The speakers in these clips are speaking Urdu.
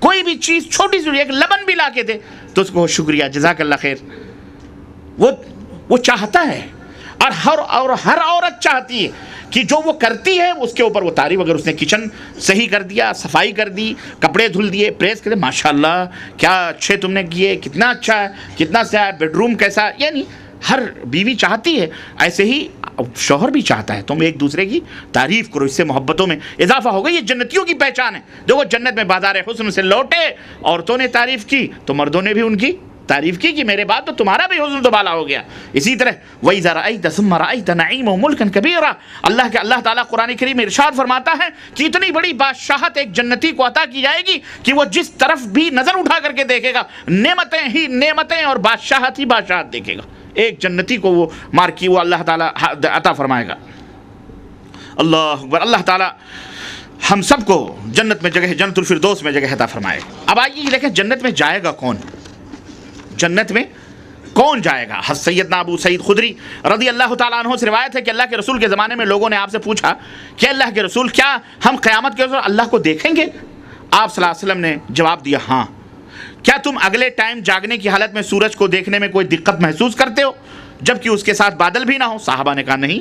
کوئی بھی چیز چھوٹی سی ایک لبن بھی لا کے دے تو اس کو شکریہ جزاک اللہ خیر، وہ چاہتا ہے۔ اور ہر عورت چاہتی ہے کہ جو وہ کرتی ہے اس کے اوپر وہ تعریف، اگر اس نے کچن صحیح کر دیا، صفائی کر دی، کپڑے دھل دیے، پریس کر دے، ماشاءاللہ کیا اچھے تم نے کیے، کتنا اچھا ہے، کتنا سا بیڈ روم کیسا، یعنی ہر بیوی چاہتی ہے، ایسے ہی شوہر بھی چاہتا ہے تم ایک دوسرے کی تعریف کرو، اس سے محبتوں میں اضافہ ہوگا۔ یہ جنتیوں کی پہچان ہے۔ دیکھو جنت میں بازار حسن سے لوٹے، عورتوں نے تعریف کی تو مردوں نے بھی ان کی تعریف کی کہ میرے بعد تو تمہارا بھی حسن تو بالا ہو گیا۔ اسی طرح وَإِذَا رَأَيْتَ ثُمَّ رَأَيْتَ نَعِيمًا مُلْكًا كَبِيرًا، اللہ تعالیٰ قرآن کریم میں ارشاد فرماتا ہے کہ اتنی بڑی بادشاہت ایک جنتی کو عطا کی جائے گی کہ وہ جس طرف بھی نظر اٹھا کر کے دیکھے گا نعمتیں ہی نعمتیں اور بادشاہت ہی بادشاہت دیکھے گا۔ ایک جنتی کو وہ مارکی وہ اللہ تعالیٰ عطا فرمائے گا۔ اللہ اکبر، اللہ تعالیٰ ہم سب کو جنت میں جگہ، جنت الفردوس میں جگہ عطا فرمائے۔ اب آئیے دیکھیں جنت میں جائے گا کون، جنت میں کون جائے گا؟ سیدنا ابو سعید خدری رضی اللہ تعالیٰ عنہ سے روایت ہے کہ اللہ کے رسول کے زمانے میں لوگوں نے آپ سے پوچھا کہ اللہ کے رسول کیا ہم قیامت کے روز اللہ کو دیکھیں گے؟ آپ صلی اللہ علیہ وسلم نے جواب دیا ہاں۔ کیا تم اگلے ٹائم جاگنے کی حالت میں سورج کو دیکھنے میں کوئی دقت محسوس کرتے ہو جبکہ اس کے ساتھ بادل بھی نہ ہو؟ صحابہ نے کہا نہیں۔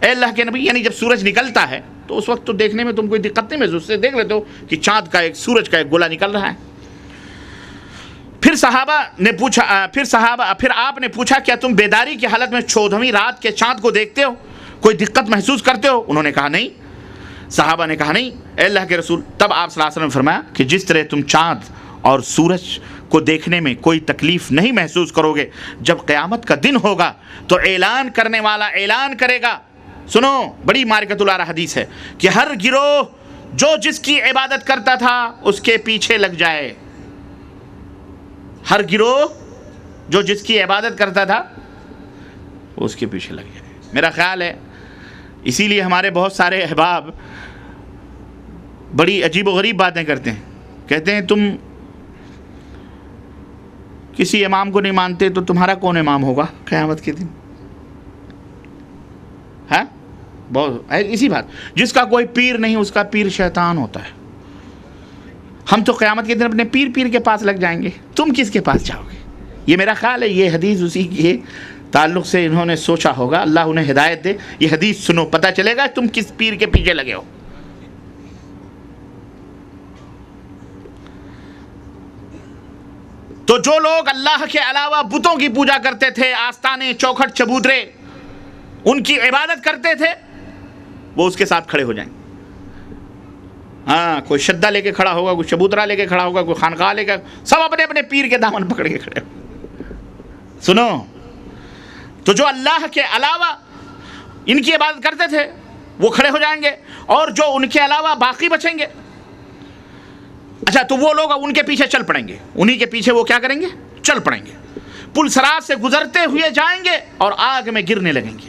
اے اللہ کے نبی، یعنی جب سورج نکلتا ہے تو اس وقت تو دیکھنے میں تم کوئی دقت نہیں محسوس، سے دیکھ لیتے ہو کہ چاند کا ایک سورج کا ایک گولا نکل رہا ہے۔ پھر آپ نے پوچھا کیا تم بیداری کی حالت میں 14ویں رات کے چاند کو دیکھتے ہو، کوئی دقت محسوس کرتے ہو؟ انہوں نے کہا نہیں۔ صحابہ نے کہا نہیں اے اللہ کے رسول۔ تب آپ صلی اللہ علیہ وسلم نے فرمایا کہ جس طرح تم چاند اور سورج کو دیکھنے میں کوئی تکلیف نہیں محسوس کرو گے، جب قیامت کا دن ہوگا تو اعلان کرنے والا اعلان کرے گا، سنو بڑی معرکۃ الارا حدیث ہے کہ ہر گروہ جو جس کی عبادت کرتا تھا اس کے پیچھے لگ جائے، ہر گروہ جو جس کی عبادت کرتا تھا اس کے پیچھے لگ جائے۔ میرا خیال ہے اسی لیے ہمارے بہت سارے احباب بڑی عجیب و غریب باتیں کرتے ہیں، کہتے ہیں تم کسی امام کو نہیں مانتے تو تمہارا کون امام ہوگا قیامت کے دن؟ ہے بہت اسی بات، جس کا کوئی پیر نہیں اس کا پیر شیطان ہوتا ہے۔ ہم تو قیامت کے دن اپنے پیر کے پاس لگ جائیں گے، تم کس کے پاس جاؤ گے؟ یہ میرا خیال ہے یہ حدیث اسی کے تعلق سے انہوں نے سوچا ہوگا، اللہ انہیں ہدایت دے۔ یہ حدیث سنو، پتہ چلے گا تم کس پیر کے پیچھے لگے ہو۔ تو جو لوگ اللہ کے علاوہ بتوں کی پوجا کرتے تھے، آستانے، چوکھٹ، چبوترے، ان کی عبادت کرتے تھے، وہ اس کے ساتھ کھڑے ہو جائیں گے۔ ہاں، کوئی شدہ لے کے کھڑا ہوگا، کوئی چبوترا لے کے کھڑا ہوگا، کوئی خانقاہ لے کے، سب اپنے اپنے پیر کے دامن پکڑ کے کھڑے ہو۔ سنو، تو جو اللہ کے علاوہ ان کی عبادت کرتے تھے وہ کھڑے ہو جائیں گے، اور جو ان کے علاوہ باقی بچیں گے، اچھا تو وہ لوگ ان کے پیچھے چل پڑیں گے، انہی کے پیچھے وہ کیا کریں گے؟ چل پڑیں گے، پل صراط سے گزرتے ہوئے جائیں گے اور آگ میں گرنے لگیں گے،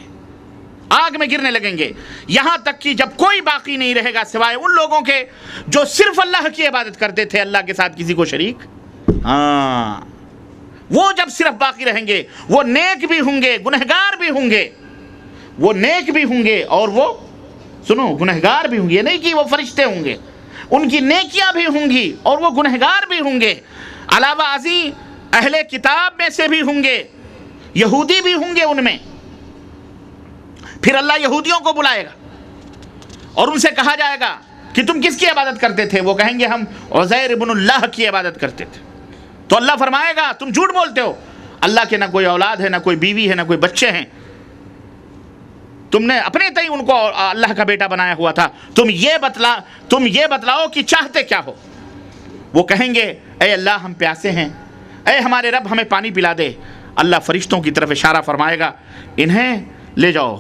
آگ میں گرنے لگیں گے، یہاں تک کہ جب کوئی باقی نہیں رہے گا سوائے ان لوگوں کے جو صرف اللہ کی عبادت کرتے تھے، اللہ کے ساتھ کسی کو شریک۔ ہاں، وہ جب صرف باقی رہیں گے، وہ نیک بھی ہوں گے، گنہگار بھی ہوں گے، وہ نیک بھی ہوں گے اور وہ سنو گنہگار بھی ہوں گے، یہ نہیں کہ وہ فرشتے ہوں گے، ان کی نیکیاں بھی ہوں گی اور وہ گنہگار بھی ہوں گے۔ علاوہ ازیں اہل کتاب میں سے بھی ہوں گے، یہودی بھی ہوں گے ان میں۔ پھر اللہ یہودیوں کو بلائے گا اور ان سے کہا جائے گا کہ تم کس کی عبادت کرتے تھے؟ وہ کہیں گے ہم عزیر ابن اللہ کی عبادت کرتے تھے۔ تو اللہ فرمائے گا تم جھوٹ بولتے ہو، اللہ کے نہ کوئی اولاد ہے، نہ کوئی بیوی ہے، نہ کوئی بچے ہیں، تم نے اپنے تئیں ان کو اللہ کا بیٹا بنایا ہوا تھا، تم یہ بتلاؤ کہ چاہتے کیا ہو؟ وہ کہیں گے اے اللہ ہم پیاسے ہیں، اے ہمارے رب ہمیں پانی پلا دے۔ اللہ فرشتوں کی طرف اشارہ فرمائے گا انہیں لے جاؤ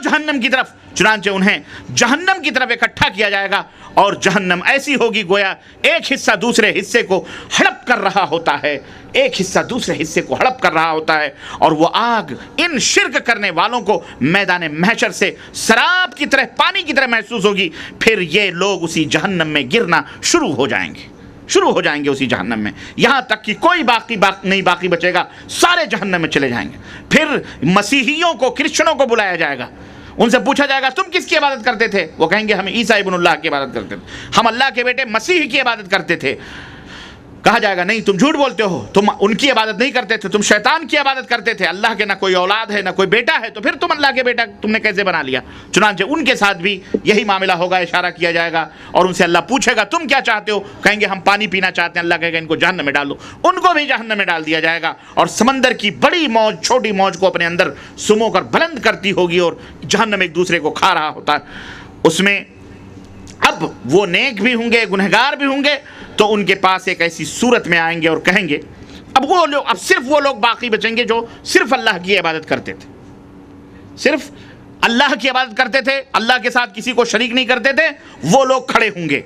جہنم کی طرف۔ چنانچہ انہیں جہنم کی طرف اکٹھا کیا جائے گا، اور جہنم ایسی ہوگی گویا ایک حصہ دوسرے حصے کو ہڑپ کر رہا ہوتا ہے، ایک حصہ دوسرے حصے کو ہڑپ کر رہا ہوتا ہے، اور وہ آگ ان شرک کرنے والوں کو میدان محشر سے سراب کی طرح، پانی کی طرح محسوس ہوگی۔ پھر یہ لوگ اسی جہنم میں گرنا شروع ہو جائیں گے اسی جہنم میں، یہاں تک کہ کوئی نہیں باقی بچے گا، سارے جہنم میں چلے جائیں گے۔ پھر مسیحیوں کو، کرسچنوں کو بلایا جائے گا، ان سے پوچھا جائے گا تم کس کی عبادت کرتے تھے؟ وہ کہیں گے ہم عیسیٰ ابن اللہ کی عبادت کرتے تھے، ہم اللہ کے بیٹے مسیح کی عبادت کرتے تھے۔ کہا جائے گا نہیں تم جھوٹ بولتے ہو، تم ان کی عبادت نہیں کرتے تھے، تم شیطان کی عبادت کرتے تھے، اللہ کے نہ کوئی اولاد ہے نہ کوئی بیٹا ہے، تو پھر تم اللہ کے بیٹا تم نے کیسے بنا لیا؟ چنانچہ ان کے ساتھ بھی یہی معاملہ ہوگا، اشارہ کیا جائے گا اور ان سے اللہ پوچھے گا تم کیا چاہتے ہو؟ کہیں گے ہم پانی پینا چاہتے ہیں، اللہ کہے گا ان کو جہنم میں ڈال دو، ان کو بھی جہنم میں ڈال دیا جائے گا، اور سمندر کی بڑی موج چھوٹی موج کو اپنے اندر سمو کر بلند کرتی ہوگی اور جہنم ایک دوسرے کو کھا رہا ہوتا ہے۔ اس میں اب وہ نیک بھی ہوں گے گنہگار بھی ہوں گے، تو ان کے پاس ایک ایسی صورت میں آئیں گے اور کہیں گے اب صرف وہ لوگ باقی بچیں گے جو صرف اللہ کی عبادت کرتے تھے، صرف اللہ کی عبادت کرتے تھے، اللہ کے ساتھ کسی کو شریک نہیں کرتے تھے، وہ لوگ کھڑے ہوں گے۔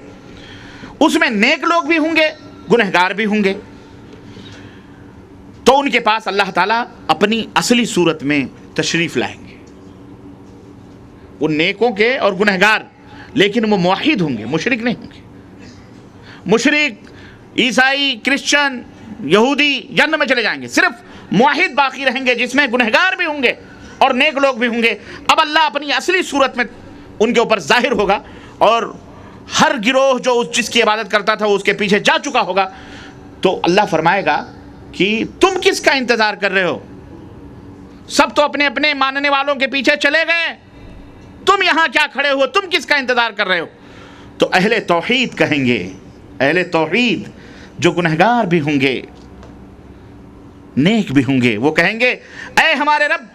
اس میں نیک لوگ بھی ہوں گے گنہگار بھی ہوں گے، تو ان کے پاس اللہ تعالیٰ اپنی اصلی صورت میں تشریف لائیں گے، وہ نیکوں کے اور گنہگار، لیکن وہ موحد ہوں گے، مشرک نہیں ہوں گے۔ مشرک، عیسائی، کرسچن، یہودی جہنم میں چلے جائیں گے، صرف موحد باقی رہیں گے جس میں گنہگار بھی ہوں گے اور نیک لوگ بھی ہوں گے۔ اب اللہ اپنی اصلی صورت میں ان کے اوپر ظاہر ہوگا، اور ہر گروہ جو جس کی عبادت کرتا تھا وہ اس کے پیچھے جا چکا ہوگا، تو اللہ فرمائے گا کہ تم کس کا انتظار کر رہے ہو؟ سب تو اپنے اپنے ماننے والوں کے پیچھے چلے گئے، تم یہاں کیا کھڑے ہو؟ تم کس کا انتظار کر رہے ہو؟ تو اہل توحید کہیں گے، اہل توحید جو گنہگار بھی ہوں گے نیک بھی ہوں گے، وہ کہیں گے اے ہمارے رب،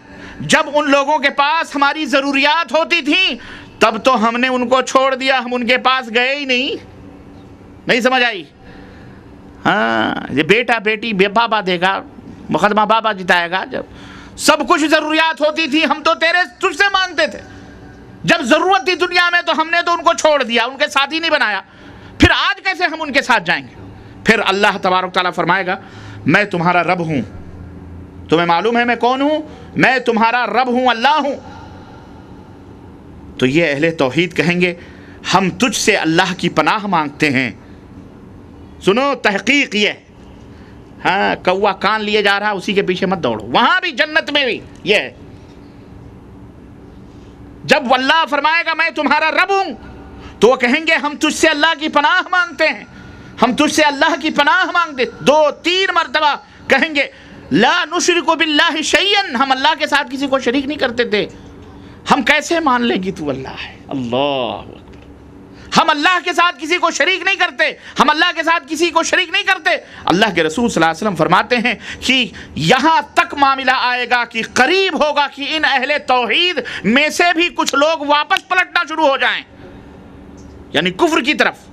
جب ان لوگوں کے پاس ہماری ضروریات ہوتی تھیں تب تو ہم نے ان کو چھوڑ دیا، ہم ان کے پاس گئے ہی نہیں سمجھ آئی؟ ہاں، یہ بیٹا بیٹی بابا دے گا، مقدمہ بابا جتائے گا۔ جب سب کچھ ضروریات ہوتی تھی ہم تو تجھ سے مانگتے تھے، جب ضرورت تھی دنیا میں تو ہم نے تو ان کو چھوڑ دیا، ان کے ساتھ ہی نہیں بنایا، پھر آج کیسے ہم ان کے ساتھ جائیں گے؟ پھر اللہ تبارک تعالیٰ فرمائے گا میں تمہارا رب ہوں، تمہیں معلوم ہے میں کون ہوں؟ میں تمہارا رب ہوں، اللہ ہوں۔ تو یہ اہل توحید کہیں گے ہم تجھ سے اللہ کی پناہ مانگتے ہیں۔ سنو تحقیق یہ، ہاں کوا کان لیے جا رہا اسی کے پیچھے مت دوڑو، وہاں بھی جنت میں بھی یہ ہے، جب اللہ فرمائے گا میں تمہارا رب ہوں تو وہ کہیں گے ہم تجھ سے اللہ کی پناہ مانگتے ہیں، ہم تجھ سے اللہ کی پناہ مانگتے، 2-3 مرتبہ کہیں گے لا نشرک باللہ شیئا، ہم اللہ کے ساتھ کسی کو شریک نہیں کرتے تھے، ہم کیسے مان لیں گی تو اللہ ہے؟ اللہ اکبر، ہم اللہ کے ساتھ کسی کو شریک نہیں کرتے، ہم اللہ کے ساتھ کسی کو شریک نہیں کرتے۔ اللہ کے رسول صلی اللہ علیہ وسلم فرماتے ہیں کہ یہاں تک معاملہ آئے گا کہ قریب ہوگا کہ ان اہل توحید میں سے بھی کچھ لوگ واپس پلٹنا شروع ہو جائیں، یعنی کفر کی طرف۔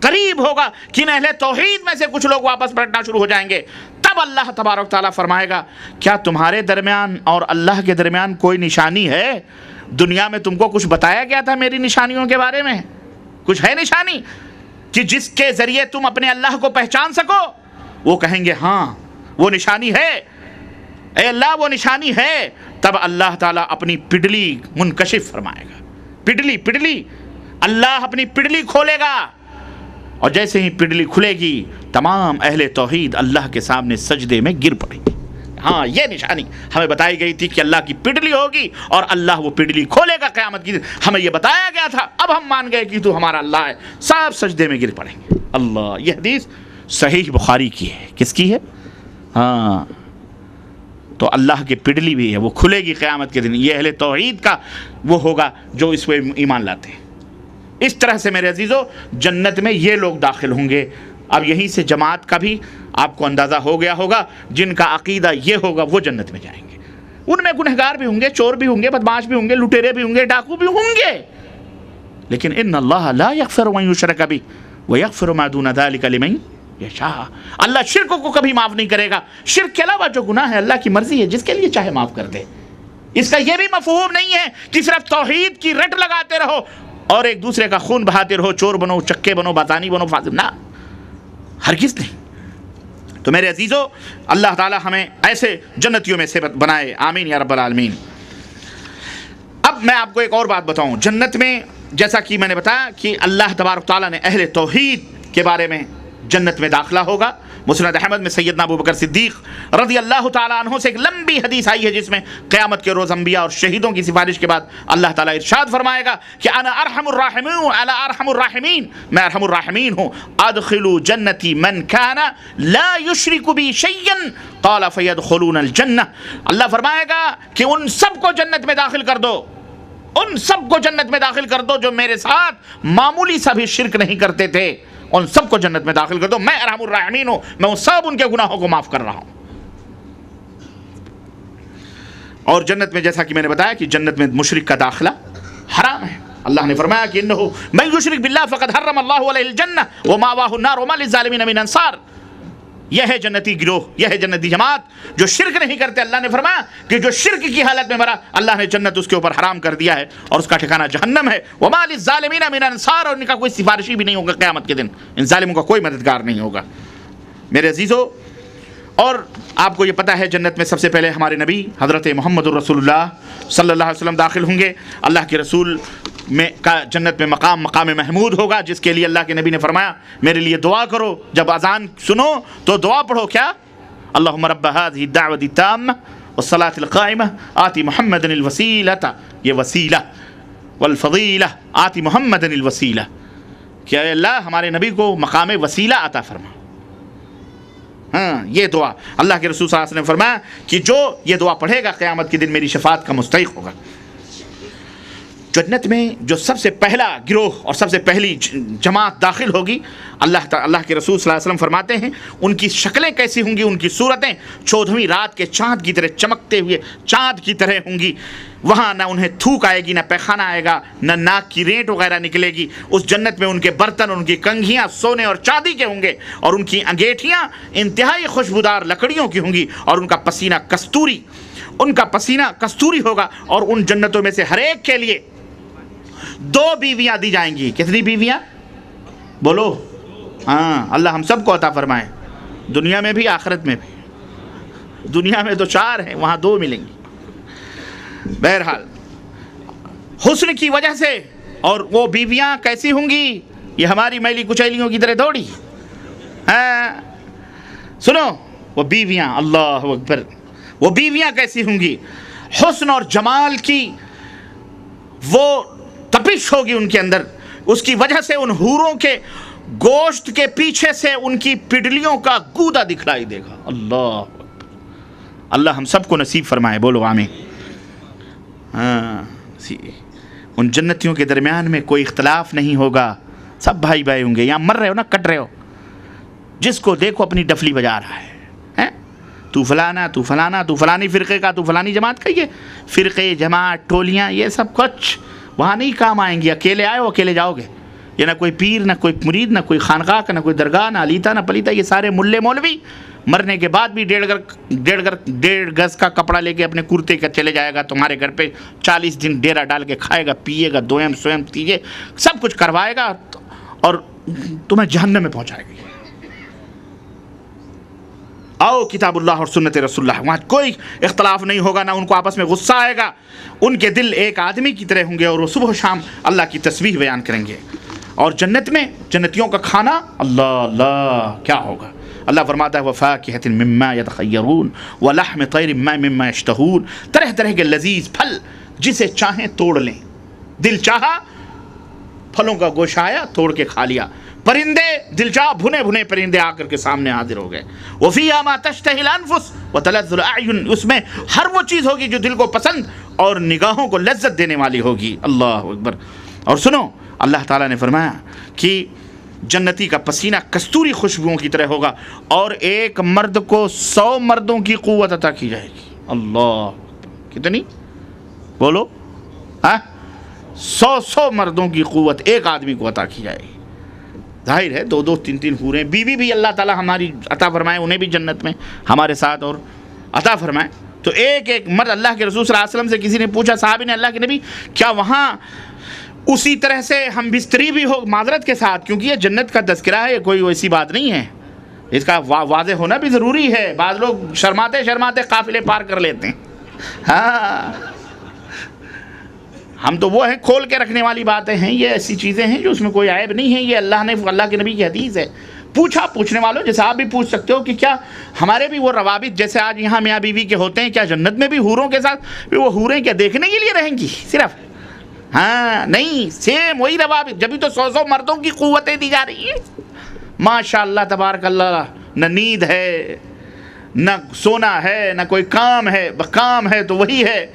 قریب ہوگا کہ ان اہل توحید میں سے کچھ لوگ واپس پلٹنا شروع ہو جائیں گے، تب اللہ تبارک تعالیٰ فرمائے گا کیا تمہارے درمیان اور اللہ کے درمیان کوئی نشانی ہے؟ دنیا میں تم کو کچھ بتایا گیا تھا میری نشانیوں کے بارے میں؟ کچھ ہے نشانی کہ جس کے ذریعے تم اپنے اللہ کو پہچان سکو؟ وہ کہیں گے ہاں وہ نشانی ہے، اے اللہ وہ نشانی ہے۔ تب اللہ تعالیٰ اپنی پڈلی منکشف فرمائے گا، پڈلی اللہ اپنی پڈلی کھولے گا، اور جیسے ہی پڈلی کھلے گی تمام اہل توحید اللہ کے سامنے سجدے میں گر پڑیں گے۔ ہاں یہ نشانی ہمیں بتائی گئی تھی کہ اللہ کی پڈلی ہوگی اور اللہ وہ پڈلی کھولے گا قیامت کی دن، ہمیں یہ بتایا گیا تھا، اب ہم مان گئے کہ تو ہمارا اللہ ہے، سب سجدے میں گر پڑیں گے۔ اللہ، یہ حدیث صحیح بخاری کی ہے، کس کی ہے؟ ہاں، تو اللہ کی پڈلی بھی ہے، وہ کھلے گی قیامت کے دن، یہ اہل توحید کا وہ ہوگا جو اس پہ ایمان لاتے ہیں۔ اس طرح سے میرے عزیزو جنت میں یہ لوگ داخل ہوں گے۔ اب یہیں سے جماعت کا بھی آپ کو اندازہ ہو گیا ہوگا، جن کا عقیدہ یہ ہوگا وہ جنت میں جائیں گے۔ ان میں گنہگار بھی ہوں گے، چور بھی ہوں گے، بدماش بھی ہوں گے، لٹیرے بھی ہوں گے، ڈاکو بھی ہوں گے، لیکن ان اللہ لا یغفر ان یشرک بہ ویغفر ما دون ذلک لمن یشاء، اللہ شرک کو کبھی معاف نہیں کرے گا۔ شرک کے علاوہ جو گناہ ہے اللہ کی مرضی ہے، جس کے لیے چاہے معاف کر دے۔ اس کا یہ بھی مفہوم نہیں ہے کہ صرف توحید کی رٹ لگاتے رہو اور ایک دوسرے کا خون بہاتے رہو، چور بنو، چکے بنو، باتانی بنو، فاسق، نہ، ہرگز نہیں۔ تو میرے عزیزو اللہ تعالی ہمیں ایسے جنتیوں میں سے بنائے، آمین یا رب العالمین۔ اب میں آپ کو ایک اور بات بتاؤں، جنت میں جیسا کہ میں نے بتایا کہ اللہ تبارک تعالیٰ نے اہل توحید کے بارے میں جنت میں داخلہ ہوگا۔ مسند احمد میں سیدنا ابو بکر صدیق رضی اللہ تعالیٰ عنہ سے ایک لمبی حدیث آئی ہے جس میں قیامت کے روز انبیاء اور شہیدوں کی سفارش کے بعد اللہ تعالیٰ ارشاد فرمائے گا کہ انا ارحم الراحمین، انا ارحم الراحمین، میں ارحم الراحمین ہوں، ادخلوا جنتی من کان لا یشرک بی شیئا قال فیدخلون الجنہ، اللہ فرمائے گا کہ ان سب کو جنت میں داخل کر دو، ان سب کو جنت میں داخل کر دو جو میرے ساتھ معمولی سا بھی شرک نہیں کرتے تھے، ان سب کو جنت میں داخل کر دو، میں ارحم الراحمین ہوں، میں ان سب ان کے گناہوں کو معاف کر رہا ہوں۔ اور جنت میں جیسا کہ میں نے بتایا کہ جنت میں مشرک کا داخلہ حرام ہے۔ اللہ نے فرمایا کہ انہ من یشرک باللہ فقد حرم اللہ علیہ الجنہ ومأواہ النار وما للظالمین من انصار، یہ ہے جنتی گروہ، یہ ہے جنتی جماعت جو شرک نہیں کرتے۔ اللہ نے فرمایا کہ جو شرک کی حالت میں مرا اللہ نے جنت اس کے اوپر حرام کر دیا ہے اور اس کا ٹھکانہ جہنم ہے۔ وما للظالمین من انصار، اور ان کا کوئی سفارشی بھی نہیں ہوگا قیامت کے دن، ان ظالموں کا کوئی مددگار نہیں ہوگا۔ میرے عزیزو، اور آپ کو یہ پتہ ہے جنت میں سب سے پہلے ہمارے نبی حضرت محمد الرسول اللہ صلی اللہ علیہ وسلم داخل ہوں گے۔ اللہ کے رسول میں کا جنت میں مقام محمود ہوگا، جس کے لیے اللہ کے نبی نے فرمایا میرے لیے دعا کرو، جب اذان سنو تو دعا پڑھو، کیا؟ اللہم رب هذه الدعوة التامة والصلاة القائمة آتی محمد الوسیلة، یہ وسیلہ، والفضیلہ آتی محمد الوسیلہ، کہ اے اللہ ہمارے نبی کو مقام وسیلہ عطا فرما۔ ہاں، یہ دعا اللہ کے رسول صلی اللہ علیہ وسلم نے فرمایا کہ جو یہ دعا پڑھے گا قیامت کے دن میری شفاعت کا مستحق ہوگا۔ جنت میں جو سب سے پہلا گروہ اور سب سے پہلی جماعت داخل ہوگی، اللہ کے رسول صلی اللہ علیہ وسلم فرماتے ہیں ان کی شکلیں کیسی ہوں گی، ان کی صورتیں 14ویں رات کے چاند کی طرح چمکتے ہوئے چاند کی طرح ہوں گی۔ وہاں نہ انہیں تھوک آئے گی، نہ پیخانہ آئے گا، نہ ناک کی رینٹ وغیرہ نکلے گی۔ اس جنت میں ان کے برتن، ان کی کنگھیاں سونے اور چاندی کے ہوں گے، اور ان کی انگیٹھیاں انتہائی خوشبودار لکڑیوں کی ہوں گی، اور ان کا پسینہ کستوری ہوگا۔ اور ان جنتوں میں سے ہر ایک کے لیے 2 بیویاں دی جائیں گی۔ کتنی بیویاں؟ بولو، ہاں، اللہ ہم سب کو عطا فرمائے، دنیا میں بھی آخرت میں بھی۔ دنیا میں تو 4 ہیں، وہاں 2 ملیں گی۔ بہرحال حسن کی وجہ سے، اور وہ بیویاں کیسی ہوں گی؟ یہ ہماری میلی کچیلیوں کی طرح تھوڑی، ہاں، سنو، وہ بیویاں، اللہ اکبر، وہ بیویاں کیسی ہوں گی؟ حسن اور جمال کی وہ تپش ہوگی ان کے اندر، اس کی وجہ سے ان حوروں کے گوشت کے پیچھے سے ان کی پڈلیوں کا گودا دکھلائی دے گا۔ اللہ ہم سب کو نصیب فرمائے، بولو آمین۔ ہاں، ان جنتیوں کے درمیان میں کوئی اختلاف نہیں ہوگا، سب بھائی بھائی ہوں گے۔ یہاں مر رہے ہو نا، کٹ رہے ہو، جس کو دیکھو اپنی ڈفلی بجا رہا ہے، تو فلانا، تو فلانا، تو فلانی فرقے کا، تو فلانی جماعت کا۔ یہ فرقے، جماعت، ٹولیاں، یہ سب کچھ وہاں نہیں کام آئیں گی۔ اکیلے آئے ہو اکیلے جاؤ گے۔ یہ نہ کوئی پیر، نہ کوئی مرید، نہ کوئی خانقاہ کا، نہ کوئی درگاہ، نہ علیتا، نہ پلیتا، یہ سارے ملے مولوی مرنے کے بعد بھی 1.5 گز کا کپڑا لے کے اپنے کرتے کا چلے جائے گا تمہارے گھر پہ، 40 دن ڈیرا ڈال کے کھائے گا، پیے گا، دویم سویم تیجے سب کچھ کروائے گا، اور تمہیں جہنم میں پہنچائے گا۔ آؤ کتاب اللہ اور سنت رسول اللہ، وہاں کوئی اختلاف نہیں ہوگا، نہ ان کو آپس میں غصہ آئے گا، ان کے دل ایک آدمی کی طرح ہوں گے، اور وہ صبح و شام اللہ کی تسبیح بیان کریں گے۔ اور جنت میں جنتیوں کا کھانا اللہ کیا ہوگا؟ اللہ فرماتا ہے وَفَاكِهَةٍ مِّمَّا يَتَخَيَّرُونَ وَلَحْمِ طَيْرٍ مِّمَّا يَشْتَهُونَ، طرح طرح کے لذیذ پھل جسے چاہیں توڑ لیں، دل چاہا پھلوں کا گوشہ آیا توڑ کے کھا لیا، پرندے دل چاہ بھنے پرندے آ کر کے سامنے حاضر ہو گئے۔ وَفِيهَا مَا تَشْتَهِي الْأَنفُسُ وَتَلَذُّ الْأَعْيُنُ، اس میں ہر وہ چیز ہوگی جو دل کو پسند اور نگاہوں کو لذت دینے والی ہوگی۔ اللہ اکبر۔ اور سنو، اللہ تعالیٰ نے فرمایا کہ جنتی کا پسینہ کستوری خوشبوؤں کی طرح ہوگا، اور ایک مرد کو 100 مردوں کی قوت عطا کی جائے گی۔ اللہ، کتنی؟ بولو، 100 مردوں کی قوت ایک آدمی کو عطا کی جائے گی۔ ظاہر ہے 2 3 حوریں، بیوی بھی اللہ تعالیٰ ہماری عطا فرمائے، انہیں بھی جنت میں ہمارے ساتھ اور عطا فرمائے۔ تو ایک مرد، اللہ کے رسول صلی اللہ علیہ وسلم سے کسی نے پوچھا، صحابی نے، اللہ کے نبی کیا وہاں اسی طرح سے ہم بستری بھی ہو؟ معذرت کے ساتھ، کیونکہ یہ جنت کا تذکرہ ہے، یہ کوئی ویسی بات نہیں ہے، اس کا واضح ہونا بھی ضروری ہے۔ بعض لوگ شرماتے قافلے پار کر لیتے ہیں۔ ہاں، ہم تو وہ ہیں کھول کے رکھنے والی باتیں ہیں، یہ ایسی چیزیں ہیں جو اس میں کوئی عیب نہیں ہے، یہ اللہ کے نبی کی حدیث ہے۔ پوچھا پوچھنے والوں جیسے آپ بھی پوچھ سکتے ہو کہ کیا ہمارے بھی وہ روابط جیسے آج یہاں میاں بیوی کے ہوتے ہیں، کیا جنت میں بھی حوروں کے ساتھ وہ حوریں کیا دیکھنے کے لیے رہیں گی صرف؟ ہاں نہیں، سیم وہی روابط، جبھی تو 100 مردوں کی قوتیں دی جا رہی ہیں ماشاء اللہ تبارک اللہ. نہ نیند ہے، نہ سونا ہے، نہ کوئی کام ہے، کام ہے تو وہی ہے.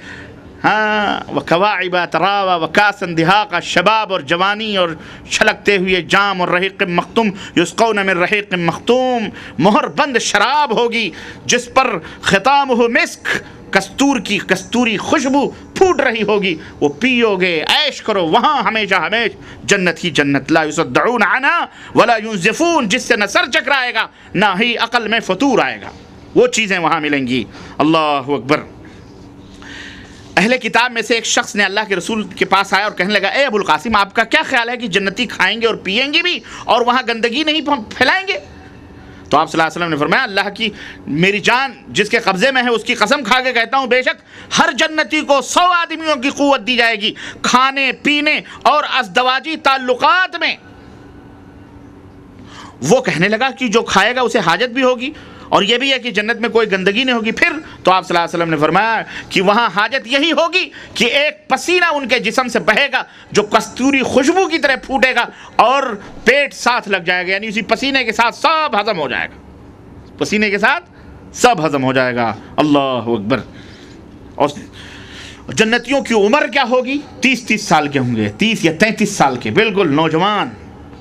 ہاں وکواعب اترابا وکاسا دہاقا، شباب اور جوانی اور چھلکتے ہوئے جام اور رحیق مختوم، یسقون من رحیق مختوم، مہر بند شراب ہوگی جس پر ختامہ مسک، کستوری خوشبو پھوٹ رہی ہوگی، وہ پیو گے، عیش کرو وہاں ہمیشہ ہمیشہ، جنت ہی جنت. لا یصدعون عنہا ولا ينزفون، جس سے نہ سر چکرائے گا نہ ہی عقل میں فطور آئے گا، وہ چیزیں وہاں ملیں گی. اللہ اکبر. اہل کتاب میں سے ایک شخص نے اللہ کے رسول کے پاس آیا اور کہنے لگا اے ابو القاسم، آپ کا کیا خیال ہے کہ جنتی کھائیں گے اور پیئیں گے بھی اور وہاں گندگی نہیں پھیلائیں گے؟ تو آپ صلی اللہ علیہ وسلم نے فرمایا اللہ کی میری جان جس کے قبضے میں ہے اس کی قسم کھا کے کہتا ہوں بے شک ہر جنتی کو 100 آدمیوں کی قوت دی جائے گی کھانے پینے اور ازدواجی تعلقات میں. وہ کہنے لگا کہ جو کھائے گا اسے حاجت بھی ہوگی اور یہ بھی ہے کہ جنت میں کوئی گندگی نہیں ہوگی. پھر تو آپ صلی اللہ علیہ وسلم نے فرمایا کہ وہاں حاجت یہی ہوگی کہ ایک پسینہ ان کے جسم سے بہے گا جو کستوری خوشبو کی طرح پھوٹے گا اور پیٹ ساتھ لگ جائے گا، یعنی اسی پسینے کے ساتھ سب ہضم ہو جائے گا، پسینے کے ساتھ سب ہضم ہو جائے گا. اللہ اکبر. اور جنتیوں کی عمر کیا ہوگی؟ 30 سال کے ہوں گے، 30 یا 33 سال کے، بالکل نوجوان،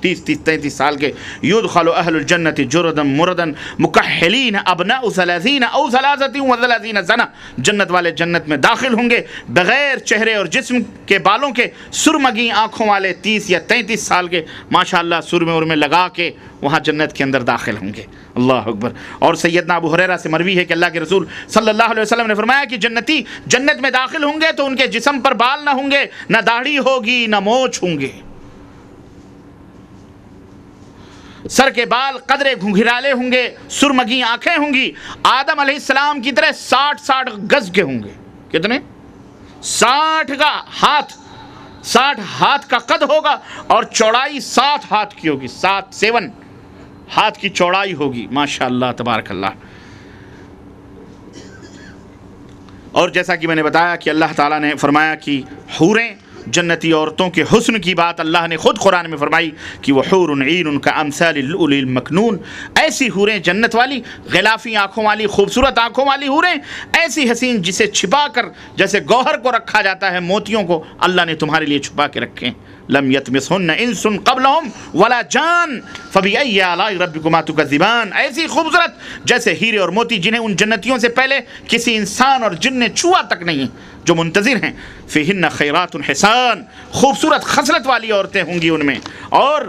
30-33 سال کے. یدخل اہل الجنت جردا مردا مکحلین ابناء 30 او 33 سنہ، جنت والے جنت میں داخل ہوں گے بغیر چہرے اور جسم کے بالوں کے، سرمگی آنکھوں والے 30 یا 33 سال کے ماشاءاللہ سرمے ارمے لگا کے وہاں جنت کے اندر داخل ہوں گے. اللہ اکبر. اور سیدنا ابو ہریرہ سے مروی ہے کہ اللہ کے رسول صلی اللہ علیہ وسلم نے فرمایا کہ جنتی جنت میں داخل ہوں گے تو ان کے جسم پر بال نہ ہوں گے، نہ داڑھی ہوگی، نہ مونچھ ہوں گے، سر کے بال قدرے گھنگھرالے ہوں گے، سرمگی آنکھیں ہوں گی، آدم علیہ السلام کی طرح 60 گز کے ہوں گے. کتنے؟ 60 کا ہاتھ، 60 ہاتھ کا قد ہوگا اور چوڑائی 7 ہاتھ کی ہوگی، 7 ہاتھ کی چوڑائی ہوگی. ماشاءاللہ تبارک اللہ. اور جیسا کہ میں نے بتایا کہ اللہ تعالیٰ نے فرمایا کہ حوریں، جنتی عورتوں کے حسن کی بات اللہ نے خود قرآن میں فرمائی کہ وحور عین کامثال اللؤلؤ المکنون، ایسی حوریں جنت والی، غلافی آنکھوں والی، خوبصورت آنکھوں والی حوریں، ایسی حسین جسے چھپا کر جیسے گوہر کو رکھا جاتا ہے، موتیوں کو اللہ نے تمہارے لیے چھپا کے رکھے. لم یطمثہن انس قبلہم ولا جان فبأی آلاء ربکما تکذبان، ایسی خوبصورت جیسے ہیرے اور موتی جنہیں ان جنتیوں سے پہلے کسی انسان اور جن نے چھوا تک نہیں، جو منتظر ہیں. فیہن خیرات حسان، خوبصورت خصلت والی عورتیں ہوں گی ان میں، اور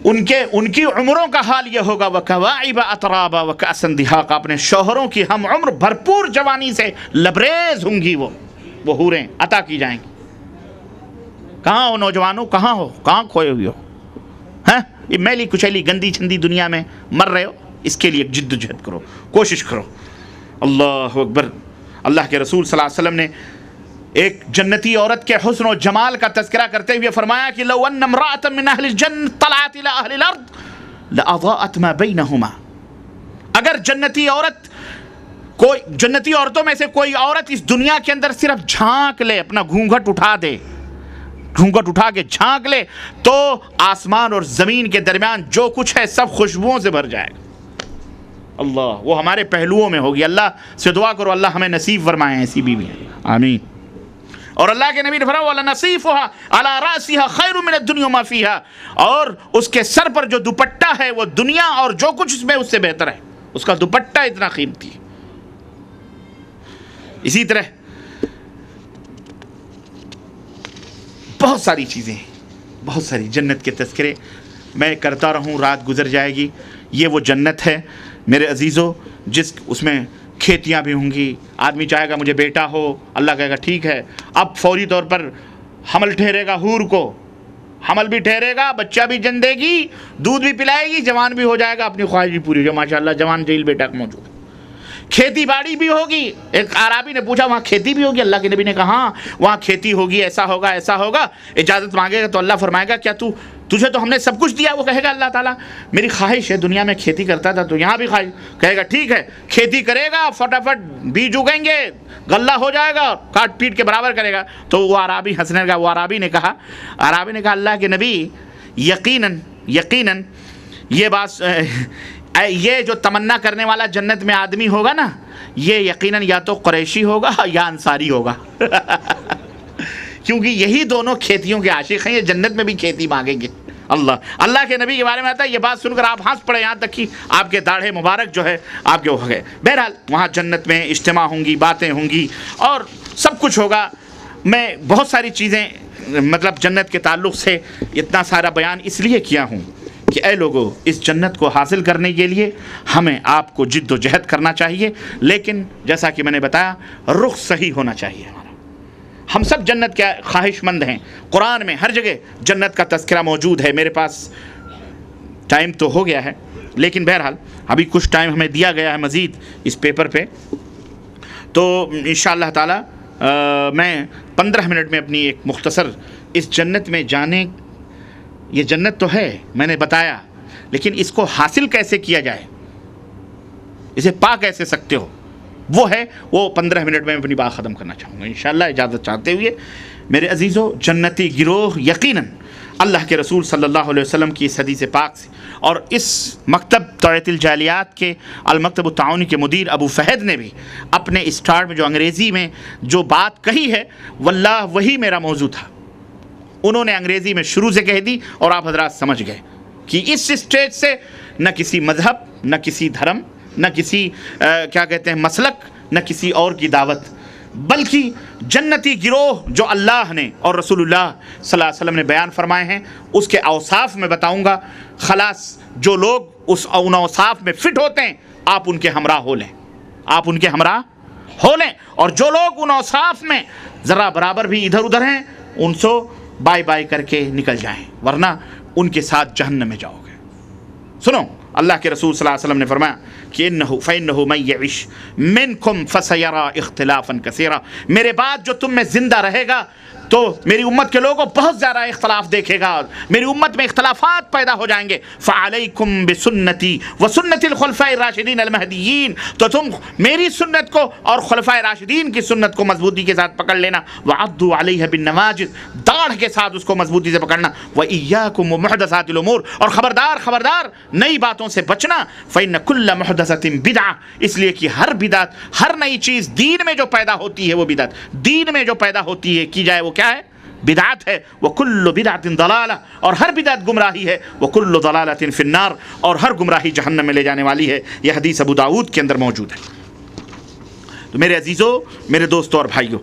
ان کی عمروں کا حال یہ ہوگا وکواعب اترابا وکأسا دہاقا، اپنے شوہروں کی ہم عمر بھرپور جوانی سے لبریز ہوں گی. وہ حوریں عطا کی جائیں گی. کہاں ہو نوجوانوں، کہاں ہو، کہاں کھوئے ہوئے ہو؟ ہاں یہ میلی کچیلی گندی چندی دنیا میں مر رہے ہو، اس کے لیے جد و جہد کرو، کوشش کرو. اللہ اکبر. اللہ کے رسول صلی اللہ علیہ وسلم نے ایک جنتی عورت کے حسن و جمال کا تذکرہ کرتے ہوئے فرمایا کہ لو ان امرأة من اہل الجنہ طلعت الى اہل الارض لاضاءت ما بینہما، اگر جنتی عورتوں میں سے کوئی عورت اس دنیا کے اندر صرف جھانک لے، اپنا گھونگھٹ اٹھا دے، گھونگھٹ اٹھا کے جھانک لے، تو آسمان اور زمین کے درمیان جو کچھ ہے سب خوشبوؤں سے بھر جائے گا. اللہ وہ ہمارے پہلوؤں میں ہوگی. اللہ سے دعا کرو اللہ ہمیں نصیب فرمائے ایسی بیوی. آمین. اور اللہ کے نبی نے فرمایا وَلَنَصِيفُهَا عَلَى رَأْسِهَا خَيْرٌ مِنَ الدُّنْيَا وَمَا فِيهَا، اور اس کے سر پر جو دوپٹہ ہے وہ دنیا اور جو کچھ اس میں اس سے بہتر ہے. اس کا دوپٹہ اتنا قیمتی ہے. اسی طرح بہت ساری چیزیں ہیں، بہت ساری جنت کے تذکرے میں کرتا رہوں، رات گزر جائے گی. یہ وہ جنت ہے میرے عزیزو جس اس میں کھیتیاں بھی ہوں گی. آدمی چاہے گا مجھے بیٹا ہو، اللہ کہے گا ٹھیک ہے. اب فوری طور پر حمل ٹھہرے گا، حور کو حمل بھی ٹھہرے گا، بچہ بھی جن دے گی، دودھ بھی پلائے گی، جوان بھی ہو جائے گا، اپنی خواہش بھی پوری ہو جائے. ماشاءاللہ جوان جیل بیٹا موجود ہے. کھیتی باڑی بھی ہوگی. ایک عرابی نے پوچھا وہاں کھیتی بھی ہوگی؟ اللہ کے نبی نے کہا ہاں وہاں کھیتی ہوگی، ایسا ہوگا ایسا ہوگا. اجازت مانگے گا تو اللہ فرمائے گا کیا تو تجھے تو ہم نے سب کچھ دیا. وہ کہے گا اللہ تعالیٰ میری خواہش ہے, دنیا میں کھیتی کرتا تھا تو یہاں بھی خواہش. کہے گا ٹھیک ہے, کھیتی کرے گا, فٹافٹ بیج اگیں گے, غلہ ہو جائے گا, کاٹ پیٹ کے برابر کرے گا. تو وہ عرابی ہنسنے لگا. وہ عرابی نے کہا اللہ کے نبی یقیناً یہ بات, یہ جو تمنا کرنے والا جنت میں آدمی ہوگا نا, یہ یقیناً یا تو قریشی ہوگا یا انصاری ہوگا. کیونکہ یہی دونوں کھیتیوں کے عاشق ہیں, یہ جنت میں بھی کھیتی مانگیں گے. اللہ کے نبی کے بارے میں آتا ہے. یہ بات سن کر آپ ہنس پڑے, یہاں تک کہ آپ کے داڑھے مبارک جو ہے آپ کے ہو گئے. بہرحال وہاں جنت میں اجتماع ہوں گی, باتیں ہوں گی اور سب کچھ ہوگا. میں بہت ساری چیزیں مطلب جنت کے تعلق سے اتنا سارا بیان اس لیے کیا ہوں کہ اے لوگوں, اس جنت کو حاصل کرنے کے لیے ہمیں آپ کو جد و جہد کرنا چاہیے, لیکن جیسا کہ میں نے بتایا رخ صحیح ہونا چاہیے ہمارا. ہم سب جنت کے خواہش مند ہیں. قرآن میں ہر جگہ جنت کا تذکرہ موجود ہے. میرے پاس ٹائم تو ہو گیا ہے, لیکن بہرحال ابھی کچھ ٹائم ہمیں دیا گیا ہے مزید اس پیپر پہ, تو انشاءاللہ تعالی میں 15 منٹ میں اپنی ایک مختصر اس جنت میں جانے, یہ جنت تو ہے میں نے بتایا, لیکن اس کو حاصل کیسے کیا جائے, اسے پا کیسے سکتے ہو, وہ ہے, وہ 15 منٹ میں اپنی بات ختم کرنا چاہوں گا انشاءاللہ. اجازت چاہتے ہوئے میرے عزیزو, جنتی گروہ یقیناً اللہ کے رسول صلی اللہ علیہ وسلم کی اس حدیث پاک سے, اور اس مکتب توعیت الجالیات کے المکتب التعاونی کے مدیر ابو فہد نے بھی اپنے اسٹارٹ میں جو انگریزی میں جو بات کہی ہے, واللہ وہی میرا موضوع تھا. انہوں نے انگریزی میں شروع سے کہہ دی اور آپ حضرات سمجھ گئے کہ اس اسٹیج سے نہ کسی مذہب, نہ کسی دھرم, نہ کسی کیا کہتے ہیں مسلک, نہ کسی اور کی دعوت, بلکہ جنتی گروہ جو اللہ نے اور رسول اللہ صلی اللہ علیہ وسلم نے بیان فرمائے ہیں اس کے اوصاف میں بتاؤں گا. خلاص جو لوگ ان اوصاف میں فٹ ہوتے ہیں آپ ان کے ہمراہ ہو لیں, آپ ان کے ہمراہ ہو لیں, اور جو لوگ ان اوصاف میں ذرا برابر بھی ادھر ادھر ہیں ان سے بائی بائی کر کے نکل جائیں, ورنہ ان کے ساتھ جہنم میں جاؤ گے. سنو, اللہ کے رسول صلی اللہ علیہ وسلم نے فرمایا کہ فَإِنَّهُ مَن يَعِشْ مِنْكُمْ فَسَيَرَى اخْتِلَافًا كَثِيرًا, میرے بعد جو تم میں زندہ رہے گا تو میری امت کے لوگوں بہت زیادہ اختلاف دیکھے گا, میری امت میں اختلافات پیدا ہو جائیں گے. فَعَلَيْكُمْ بِسُنَّتِي وَسُنَّتِ الْخُلَفَاءِ الرَّاشِدِينَ الْمَهْدِيِّينَ, تو تم میری سنت کو اور خلفائے راشدین کی سنت کو مضبوطی کے ساتھ پکڑ لینا. وَعَضُّوا عَلَيْهَا بِالنَّوَاجِذ, داڑھ کے ساتھ اس کو مضبوطی سے پکڑنا. وَإِيَّاكُمْ وَمُحْدَثَاتِ الْأُمُورِ, اور خبردار نئی باتوں سے بچنا. فَإِنَّ كُلَّ مُحْدَثَةٍ بِدْعَةٍ, اس لیے کہ ہر بدعت, ہر نئی چیز دین میں جو پیدا ہوتی ہے وہ بدعت, دین میں جو پیدا ہوتی ہے کی جائے وہ کیا ہے, بدعت ہے. وَكُلُّ بِدْعَةٍ ضَلَالَةٍ, اور ہر بدعت گمراہی ہے. وَكُلُّ ضَلَالَةٍ فِي النَّارِ, اور ہر گمراہی جہنم میں لے جانے والی ہے. یہ حدیث ابو داؤد کے اندر موجود ہے. تو میرے عزیزو, میرے دوستو اور بھائیو,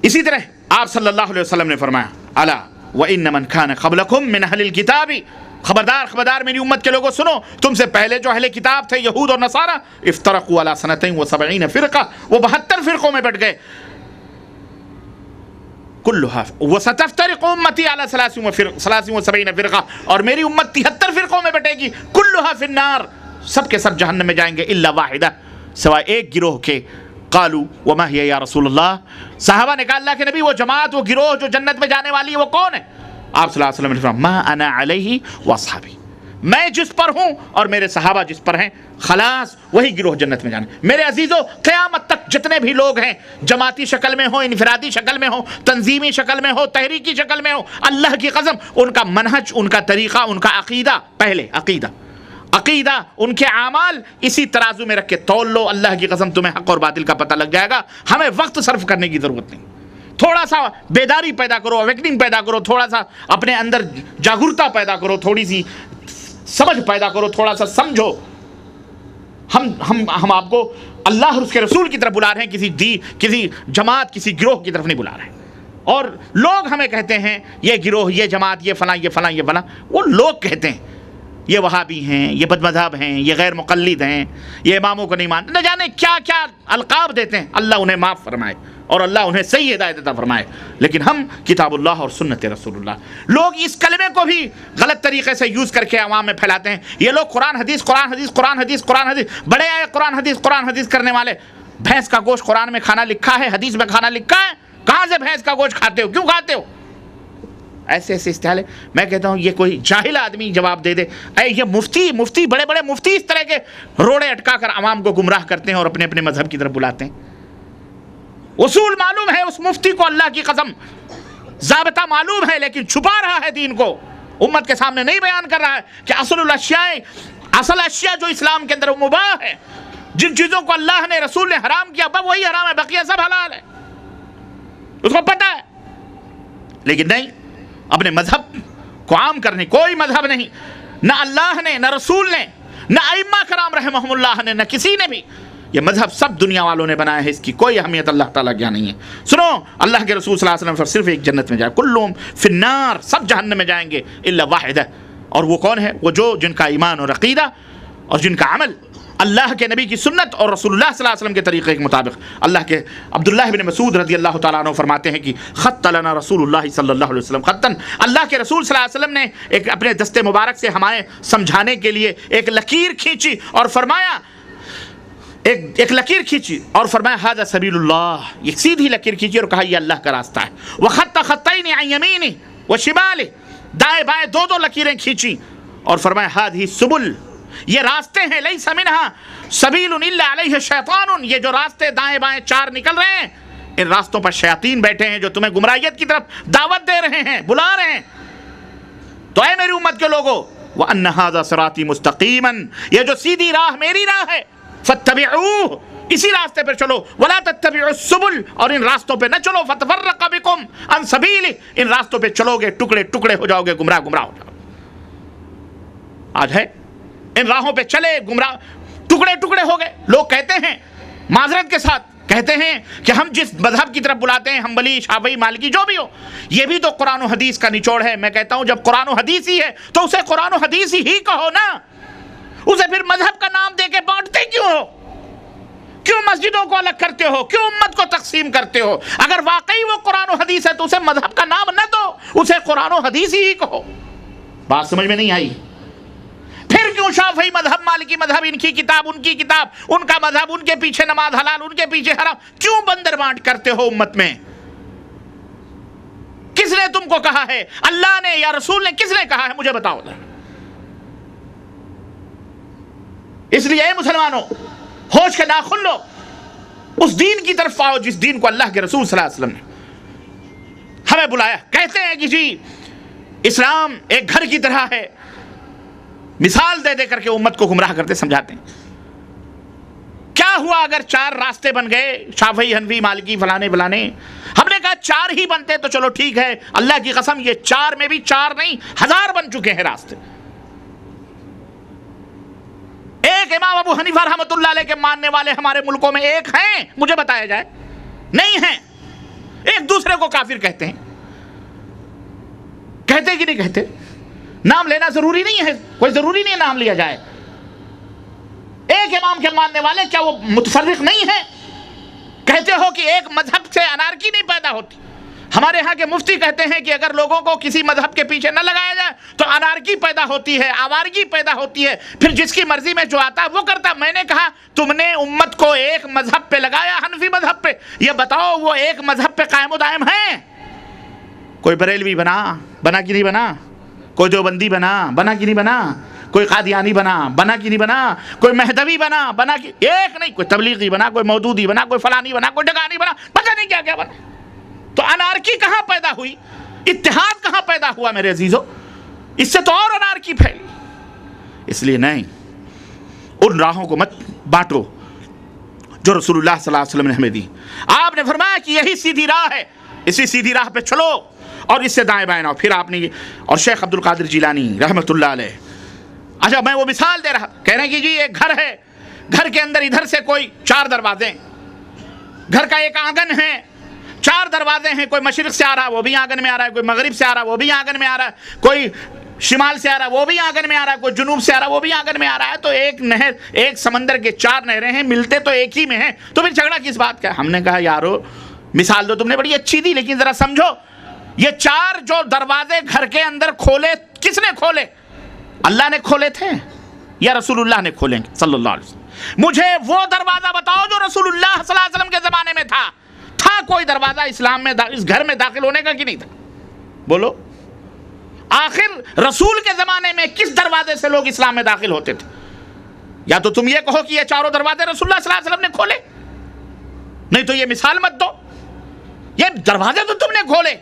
اسی طرح آپ صلی اللہ علیہ وسلم نے فرمایا الا وَإِنَّ مَنْ كَانَ قَبْلَكُمْ مِنْ أَهْلِ الْكِتَابِ, خبردار میری امت کے لوگوں سنو, تم سے پہلے جو اہل کتاب تھے یہود اور نصارہ, افترقوا علی 72 فرقہ, وہ 72 فرقوں میں بٹ گئے. کلھا وستفترق امتی علی 73 فرقہ, اور میری امت 73 فرقوں میں بٹے گی. کلھا فی النار, سب کے سب جہنم میں جائیں گے, الا واحدہ, سوائے ایک گروہ کے. قالوا وما هي یا رسول اللہ, صحابہ نے کہا اللہ کے نبی وہ جماعت, وہ گروہ جو جنت میں جانے والی ہے وہ کون ہے؟ آپ صلی اللہ علیہ وسلم نے فرمایا ما انا علیہ واصحابی, میں جس پر ہوں اور میرے صحابہ جس پر ہیں, خلاص وہی گروہ جنت میں جانے. میرے عزیزو, قیامت تک جتنے بھی لوگ ہیں, جماعتی شکل میں ہو, انفرادی شکل میں ہو, تنظیمی شکل میں ہو, تحریکی شکل میں ہو, اللہ کی قسم ان کا منہج, ان کا طریقہ, ان کا عقیدہ, پہلے عقیدہ ان کے اعمال اسی ترازو میں رکھ کے تول لو, اللہ کی قسم تمہیں حق اور باطل کا پتہ لگ جائے گا. ہمیں وقت صرف کرنے کی ضرورت نہیں, تھوڑا سا بیداری پیدا کرو, اویکننگ پیدا کرو, تھوڑا سا اپنے اندر جاگرتا پیدا کرو, تھوڑی سی سمجھ پیدا کرو, تھوڑا سا سمجھو. ہم آپ کو اللہ اور اس کے رسول کی طرف بلا رہے ہیں, کسی جماعت, کسی گروہ کی طرف نہیں بلا رہے ہیں. اور لوگ ہمیں کہتے ہیں یہ گروہ, یہ جماعت, یہ فلاں, یہ فلاں, یہ فلاں, وہ لوگ کہتے ہیں یہ وہابی ہیں, یہ بد مذہب ہیں, یہ غیر مقلد ہیں, یہ اماموں کو نہیں مانتے, نہ جانے کیا کیا القاب دیتے ہیں. اللہ انہیں معاف فرمائے اور اللہ انہیں صحیح ہدایت عطا فرمائے. لیکن ہم کتاب اللہ اور سنت رسول اللہ, لوگ اس کلمے کو بھی غلط طریقے سے یوز کر کے عوام میں پھیلاتے ہیں. یہ لوگ قرآن حدیث, بڑے آئے قرآن حدیث کرنے والے. بھینس کا گوشت قرآن میں کھانا لکھا ہے, حدیث میں کھانا لکھا ہے, کہاں سے بھینس کا گوشت کھاتے ہو, کیوں کھاتے ہو؟ ایسے ایسے استحالے. میں کہتا ہوں یہ کوئی جاہل آدمی جواب دے دے. اے یہ مفتی بڑے بڑے مفتی اس طرح کے روڑے اٹکا کر عوام کو گمراہ کرتے ہیں اور اپنے اپنے مذہب کی طرف بلاتے ہیں. اصول معلوم ہے اس مفتی کو, اللہ کی قسم ضابطہ معلوم ہے, لیکن چھپا رہا ہے دین کو, امت کے سامنے نہیں بیان کر رہا ہے کہ اصل اشیاء جو اسلام کے اندر مباح ہے, جن چیزوں کو اللہ نے رسول نے حرام کیا اب وہی حرام ہے, بقیہ سب حلال ہے. اس کو پتہ ہے, لیکن نہیں, اپنے مذہب کو عام کرنے کوئی مذہب نہیں, نہ اللہ نے, نہ رسول نے, نہ ائمہ کرام رحمہم اللہ نے, نہ کسی نے بھی. یہ مذہب سب دنیا والوں نے بنایا ہے, اس کی کوئی اہمیت اللہ تعالیٰ کیا نہیں ہے. سنو, اللہ کے رسول صلی اللہ علیہ وسلم صرف ایک جنت میں جائے, کلہم فی النار, سب جہنم میں جائیں گے الا واحدہ. اور وہ کون ہے؟ وہ جن کا ایمان اور عقیدہ اور جن کا عمل اللہ کے نبی کی سنت اور رسول اللہ صلی اللہ علیہ وسلم کے طریقے کے مطابق. اللہ کے عبداللہ بن مسعود رضی اللہ تعالیٰ عنہ فرماتے ہیں کہ خط لنا رسول اللہ صلی اللہ علیہ وسلم خطاً, اللہ کے رسول صلی اللہ علیہ وسلم نے ایک اپنے دستے مبارک سے ہمیں سمجھانے کے لیے ایک لکیر کھینچی اور فرمایا, ایک لکیر کھینچی اور فرمایا ھذا سبیل اللہ, یہ سیدھی لکیر کھینچی اور کہا یہ اللہ کا راستہ ہے. وخط خطین عن یمینہ وشمالہ, دائیں بائیں دو لکیریں کھینچی اور فرمایا ھذہ سبل, یہ راستے ہیں, لیس منہا سبیل الا علیہ شیطان, یہ جو راستے دائیں بائیں چار نکل رہے ہیں ان راستوں پر شیاطین بیٹھے ہیں جو تمہیں گمراہیت کی طرف دعوت دے رہے ہیں, بلا رہے ہیں. تو اے میری امت کے لوگوں, وَأَنَّ هَذَا صِرَاطِي مُسْتَقِيمًا, یہ جو سیدھی راہ میری راہ ہے, فَاتَّبِعُوهُ, اسی راستے پر چلو, وَلَا تَتَّبِعُوا السُّبُلَ, اور ان راستوں پہ نہ چلو, فَتَفَرَّقَ بِكُمْ عَنْ سَبِيلِهِ, ان راستوں پہ چلو گے ٹکڑے ٹکڑے ہو جاؤ گے, گمراہ ہو جاؤ گے. آج ہے ان راہوں پہ چلے, گمراہ ٹکڑے ٹکڑے ہو گئے. لوگ کہتے ہیں معذرت کے ساتھ کہتے ہیں کہ ہم جس مذہب کی طرف بلاتے ہیں, حنبلی, شافعی, مالکی, جو بھی ہو, یہ بھی تو قرآن و حدیث کا نچوڑ ہے. میں کہتا ہوں جب قرآن و حدیث ہی ہے تو اسے قرآن و حدیث ہی کہو نا, اسے پھر مذہب کا نام دے کے بانٹتے کیوں ہو؟ کیوں مسجدوں کو الگ کرتے ہو؟ کیوں امت کو تقسیم کرتے ہو؟ اگر واقعی وہ قرآن و حدیث ہے تو اسے مذہب کا نام نہ دو, اسے قرآن و حدیث ہی کہو. بات سمجھ میں نہیں آئی؟ پھر کیوں شافعی مذہب, مالکی مذہب, ان کی کتاب, ان کی کتاب, ان کا مذہب, ان کے پیچھے نماز حلال, ان کے پیچھے حرام, کیوں بندر بانٹ کرتے ہو امت میں؟ کس نے تم کو کہا ہے؟ اللہ نے یا رسول نے کس نے کہا ہے؟ مجھے بتاؤ. اس لیے اے مسلمانوں, ہوش کے ناخن لو, اس دین کی طرف آؤ جس دین کو اللہ کے رسول صلی اللہ علیہ وسلم نے ہمیں بلایا. کہتے ہیں کہ جی اسلام ایک گھر کی طرح ہے, مثال دے دے کر کے امت کو گمراہ کرتے سمجھاتے ہیں. کیا ہوا اگر چار راستے بن گئے, شافعی, حنفی, مالکی, فلانے فلانے؟ ہم نے کہا چار ہی بنتے تو چلو ٹھیک ہے, اللہ کی قسم یہ چار میں بھی چار نہیں, 1000 بن چکے ہیں راستے. ایک امام ابو حنیفہ رحمۃ اللہ علیہ کے ماننے والے ہمارے ملکوں میں ایک ہیں, مجھے بتایا جائے. نہیں ہیں, ایک دوسرے کو کافر کہتے ہیں. کہتے کہ نہیں کہتے؟ نام لینا ضروری نہیں ہے, کوئی ضروری نہیں ہے نام لیا جائے. ایک امام کے ماننے والے کیا وہ متفرق نہیں ہیں؟ کہتے ہو کہ ایک مذہب سے انارکی نہیں پیدا ہوتی. ہمارے ہاں کے مفتی کہتے ہیں کہ اگر لوگوں کو کسی مذہب کے پیچھے نہ لگایا جائے تو انارکی پیدا ہوتی ہے, آوارگی پیدا ہوتی ہے, پھر جس کی مرضی میں جو آتا ہے وہ کرتا. میں نے کہا تم نے امت کو ایک مذہب پہ لگایا, حنفی مذہب پہ, یہ بتاؤ وہ ایک مذہب پہ قائم و دائم ہیں؟ کوئی بریلوی بنا کہ نہیں بنا؟ کوئی دیوبندی بنا کہ نہیں بنا؟ کوئی قادیانی بنا کہ نہیں بنا؟ کوئی مہدوی بنا کہ ایک نہیں, کوئی تبلیغی بنا, کوئی مودودی بنا, کوئی فلانی بنا, کوئی ڈگانی بنا, پتہ نہیں کیا کیا بنا. تو انارکی کہاں پیدا ہوئی؟ اتحاد کہاں پیدا ہوا میرے عزیزو؟ اس سے تو اور انارکی پھیلی. اس لیے نہیں, ان راہوں کو مت بانٹو جو رسول اللہ صلی اللہ علیہ وسلم نے ہمیں دی. آپ نے فرمایا کہ یہی سیدھی راہ ہے, اسی سیدھی راہ پہ چلو اور اس سے دائیں بائیں نہ. پھر آپ نے, اور شیخ عبد القادر جیلانی رحمۃ اللہ علیہ, اچھا میں وہ مثال دے رہا, کہہ رہے ہیں کہ جی ایک گھر ہے, گھر کے اندر ادھر سے کوئی 4 دروازے, گھر کا ایک آنگن ہے, 4 دروازے ہیں, کوئی مشرق سے آ رہا ہے وہ بھی آنگن میں آ رہا ہے, کوئی مغرب سے آ رہا ہے وہ بھی آنگن میں آ رہا ہے, کوئی شمال سے آ رہا ہے وہ بھی آنگن میں آ رہا ہے, کوئی جنوب سے آ رہا ہے وہ بھی آنگن میں آ رہا ہے. تو ایک نہر, ایک سمندر کے 4 نہریں ہیں, ملتے تو ایک ہی میں ہیں, تو پھر جھگڑا کس بات کا؟ ہم نے کہا یارو مثال تو تم نے بڑی اچھی دی, لیکن ذرا سمجھو, یہ 4 جو دروازے گھر کے اندر کھولے, کس نے کھولے؟ اللہ نے کھولے تھے یا رسول اللہ نے کھولے صلی اللہ علیہ وسلم؟ مجھے وہ دروازہ بتاؤ جو رسول اللہ صلی اللہ علیہ وسلم کے زمانے میں تھا کوئی دروازہ اسلام میں, اس گھر میں داخل ہونے کا کہ نہیں تھا؟ بولو. آخر رسول کے زمانے میں کس دروازے سے لوگ اسلام میں داخل ہوتے تھے؟ یا تو تم یہ کہو کہ یہ چاروں دروازے رسول اللہ صلی اللہ علیہ وسلم نے کھولے، نہیں تو یہ مثال مت دو، یہ دروازے تو تم نے کھولے،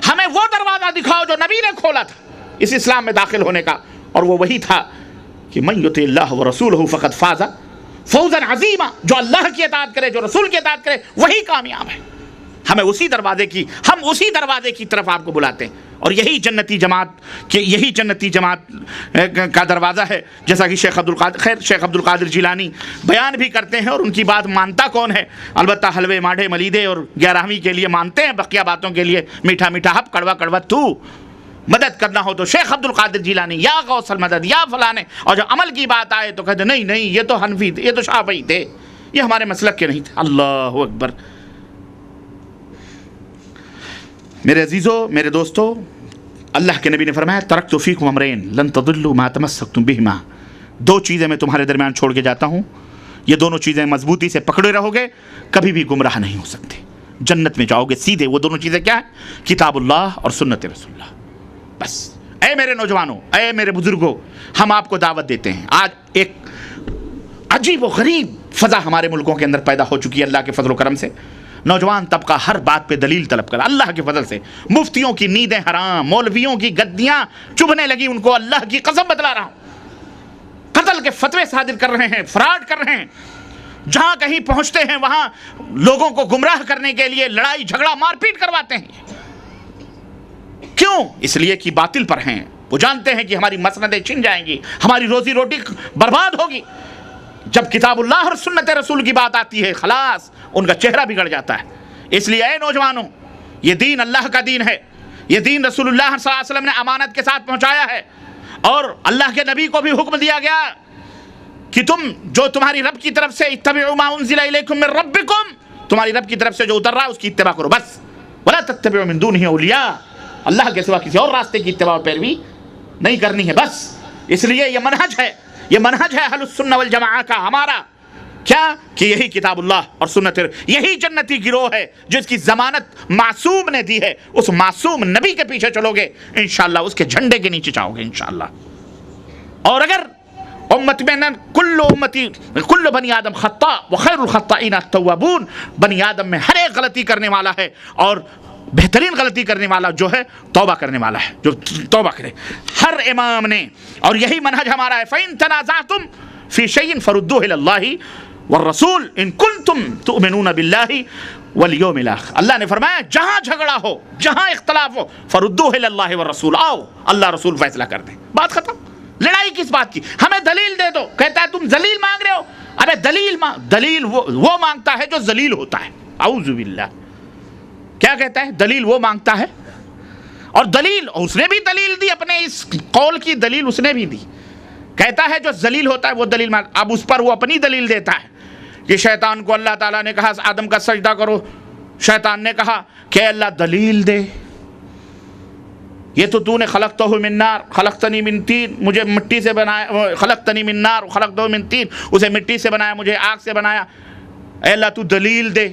ہمیں وہ دروازہ دکھاؤ جو نبی نے کھولا تھا اس اسلام میں داخل ہونے کا، اور وہ وہی تھا کہ من یطع اللہ ورسولہ فقد فاز فوزا عظیما، جو اللہ کی اطاعت کرے، جو رسول کی اطاعت کرے وہی کامیاب ہے۔ ہمیں اسی دروازے کی طرف آپ کو بلاتے ہیں، اور یہی جنتی جماعت کا دروازہ ہے، جیسا کہ شیخ عبد القادر جیلانی بیان بھی کرتے ہیں، اور ان کی بات مانتا کون ہے؟ البتہ حلوے ماڑھے ملیدے اور 11ویں کے لیے مانتے ہیں، بقیہ باتوں کے لیے میٹھا میٹھا ہپ کڑوا کڑوا تو مدد کرنا ہو تو شیخ عبد القادر جیلانی یا غوث المدد یا فلانے، اور جب عمل کی بات آئے تو کہتے نہیں یہ تو حنفی تھے، یہ تو شافعی تھے، یہ ہمارے مسلک کے نہیں تھے۔ اللہ اکبر۔ میرے عزیزو، میرے دوستو، اللہ کے نبی نے فرمایا ترکت فیکم امرین لن تضلوا ما تمسکتم بہما، دو چیزیں میں تمہارے درمیان چھوڑ کے جاتا ہوں، یہ دونوں چیزیں مضبوطی سے پکڑے رہو گے کبھی بھی گمراہ نہیں ہو سکتے، جنت میں جاؤ گے سیدھے۔ وہ دونوں چیزیں کیا ہیں؟ کتاب اللہ اور سنت رسول اللہ۔ بس اے میرے نوجوانوں، اے میرے بزرگوں، ہم آپ کو دعوت دیتے ہیں۔ آج ایک عجیب و غریب فضا ہمارے ملکوں کے اندر پیدا ہو چکی ہے اللہ کے فضل و کرم سے۔ نوجوان طبقہ ہر بات پہ دلیل طلب کر، اللہ کے فضل سے مفتیوں کی نیندیں حرام، مولویوں کی گدیاں چبھنے لگی ان کو، اللہ کی قسم بتلا رہا ہوں، قتل کے فتوے صادر کر رہے ہیں، فراڈ کر رہے ہیں، جہاں کہیں پہنچتے ہیں وہاں لوگوں کو گمراہ کرنے کے لیے لڑائی جھگڑا مار پیٹ کرواتے ہیں۔ کیوں؟ اس لیے کہ باطل پر ہیں، وہ جانتے ہیں کہ ہماری مسندیں چھن جائیں گی، ہماری روزی روٹی برباد ہوگی۔ جب کتاب اللہ اور سنت رسول کی بات آتی ہے خلاص ان کا چہرہ بگڑ جاتا ہے۔ اس لیے اے نوجوانوں، یہ دین اللہ کا دین ہے، یہ دین رسول اللہ صلی اللہ علیہ وسلم نے امانت کے ساتھ پہنچایا ہے، اور اللہ کے نبی کو بھی حکم دیا گیا کہ تم جو تمہاری رب کی طرف سے اتبعوا ما انزل الیکم من ربکم، تمہاری رب کی طرف سے جو اتر رہا ہے اس کی اتباع کرو بس، ولا تتبعوا من دونہ اولیاء، اللہ کے سوا کسی اور راستے کی اتباع و پیروی نہیں کرنی ہے بس۔ اس لیے یہ منہج ہے اہل السنہ والجماعہ کا ہمارا، کیا کہ یہی کتاب اللہ اور سنت، یہی جنتی گروہ ہے جس کی ضمانت معصوم نے دی ہے، اس معصوم نبی کے پیچھے چلو گے انشاءاللہ، اس کے جھنڈے کے نیچے جاؤ گے انشاءاللہ۔ اور اگر امت میں کل بنی آدم خطاء وخیر الخطائین التوابون، بنی آدم میں ہر ایک غلطی کرنے والا ہے، اور بہترین غلطی کرنے والا جو ہے توبہ کرنے والا ہے، جو توبہ کرے، ہر امام نے، اور یہی منہج ہمارا ہے۔ فَإِن تَنَازَعْتُمْ فِي شَيْءٍ فَرُدُّوهُ إِلَى اللَّهِ وَالرَّسُولِ إِن كُنتُمْ تُؤْمِنُونَ بِاللَّهِ وَالْيَوْمِ الْآخِرِ، اللہ نے فرمایا جہاں جھگڑا ہو، جہاں اختلاف ہو، فَرُدُّوهُ إِلَى اللَّهِ وَالرَّسُولِ، آؤ اللہ رسول فیصلہ کر دیں، بات ختم۔ لڑائی کس بات کی؟ ہمیں دلیل دے دو، کہتا ہے تم دلیل مانگ رہے ہو، ابے دلیل وہ مانگتا ہے جو ذلیل ہوتا ہے، اعوذ باللہ۔ کیا کہتا ہے؟ دلیل وہ مانگتا ہے، اور دلیل اس نے بھی دلیل دی، اپنے اس قول کی دلیل اس نے بھی دی، کہتا ہے جو ذلیل ہوتا ہے وہ دلیل مانگ، اب اس پر وہ اپنی دلیل دیتا ہے کہ شیطان کو اللہ تعالیٰ نے کہا آدم کا سجدہ کرو، شیطان نے کہا کہ اللہ دلیل دے، یہ تو نے خلقتہ من نار خلقتنی من طین، مجھے مٹی سے بنایا، خلقتنی من نار خلقتہ من طین، اسے مٹی سے بنایا مجھے آگ سے بنایا، اے اللہ تو دلیل دے۔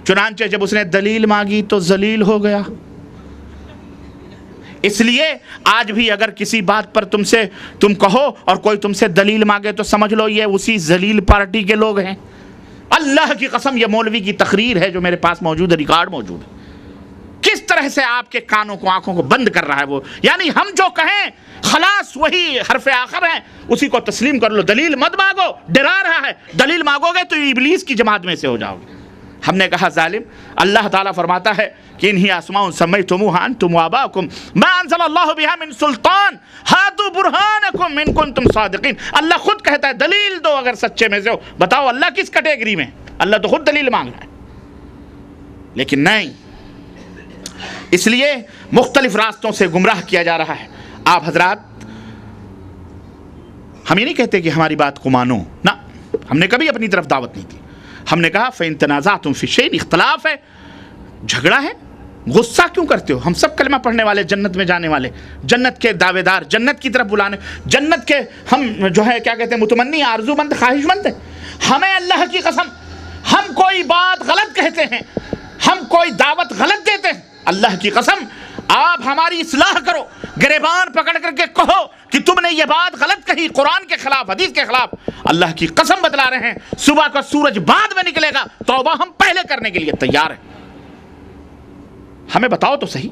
چنانچہ جب اس نے دلیل مانگی تو ذلیل ہو گیا۔ اس لیے آج بھی اگر کسی بات پر تم کہو اور کوئی تم سے دلیل مانگے تو سمجھ لو یہ اسی ذلیل پارٹی کے لوگ ہیں۔ اللہ کی قسم یہ مولوی کی تقریر ہے جو میرے پاس موجود ہے، ریکارڈ موجود ہے، کس طرح سے آپ کے کانوں کو آنکھوں کو بند کر رہا ہے وہ، یعنی ہم جو کہیں خلاص وہی حرف آخر ہے، اسی کو تسلیم کر لو، دلیل مت مانگو، ڈرا رہا ہے، دلیل مانگو گے تو ابلیس کی جماعت میں سے ہو جاؤ گے۔ ہم نے کہا ظالم، اللہ تعالیٰ فرماتا ہے کہ انہی اسماء سمیتموها انتم وآباؤکم ما انزل اللہ بها من سلطان ہاتوا برہانکم ان کنتم صادقین، اللہ خود کہتا ہے دلیل دو اگر سچے میں سے ہو۔ بتاؤ اللہ کس کیٹیگری میں؟ اللہ تو خود دلیل مانگ رہا ہے، لیکن نہیں، اس لیے مختلف راستوں سے گمراہ کیا جا رہا ہے۔ آپ حضرات، ہم یہ نہیں کہتے کہ ہماری بات کو مانو، نہ، ہم نے کبھی اپنی طرف دعوت نہیں دی، ہم نے کہا فَإِن تَنَازَعْتُمْ فِي شَيْءٍ، اختلاف ہے، جھگڑا ہے، غصہ کیوں کرتے ہو؟ ہم سب کلمہ پڑھنے والے، جنت میں جانے والے، جنت کے دعوے دار، جنت کی طرف بلانے، جنت کے ہم جو ہے کیا کہتے ہیں متمنی، آرزو مند، خواہش مند ہیں۔ ہمیں اللہ کی قسم، ہم کوئی بات غلط کہتے ہیں، ہم کوئی دعوت غلط دیتے ہیں، اللہ کی قسم آپ ہماری اصلاح کرو، گریبان پکڑ کر کے کہو کہ تم نے یہ بات غلط کہی، قرآن کے خلاف، حدیث کے خلاف، اللہ کی قسم بتلا رہے ہیں صبح کا سورج بعد میں نکلے گا، توبہ ہم پہلے کرنے کے لیے تیار ہیں۔ ہمیں بتاؤ تو صحیح،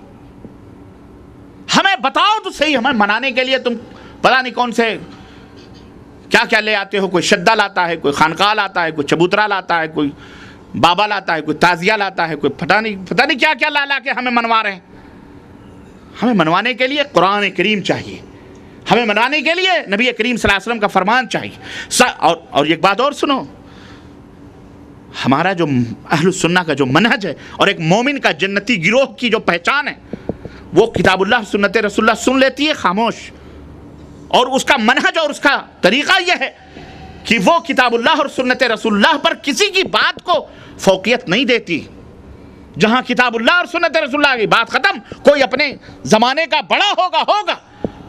ہمیں بتاؤ تو صحیح، ہمیں منانے کے لیے تم پتہ نہیں کون سے کیا کیا لے آتے ہو، کوئی شدہ لاتا ہے، کوئی خانقاہ لاتا ہے، کوئی چبوترا لاتا ہے، کوئی بابا لاتا ہے، کوئی تازیہ لاتا ہے، کوئی پتہ نہیں کیا کیا لا کے ہمیں منوا رہے ہیں۔ ہمیں منوانے کے لیے قرآن کریم چاہیے، ہمیں منوانے کے لیے نبی کریم صلی اللہ علیہ وسلم کا فرمان چاہیے۔ اور ایک بات اور سنو، ہمارا جو اہل السنہ کا جو منہج ہے اور ایک مومن کا جنتی گروہ کی جو پہچان ہے، وہ کتاب اللہ سنت رسول اللہ سن لیتی ہے خاموش، اور اس کا منہج اور اس کا طریقہ یہ ہے کہ وہ کتاب اللہ اور سنت رسول اللہ پر کسی کی بات کو فوقیت نہیں دیتی۔ جہاں کتاب اللہ اور سنت رسول اللہ کی بات ختم، کوئی اپنے زمانے کا بڑا ہوگا،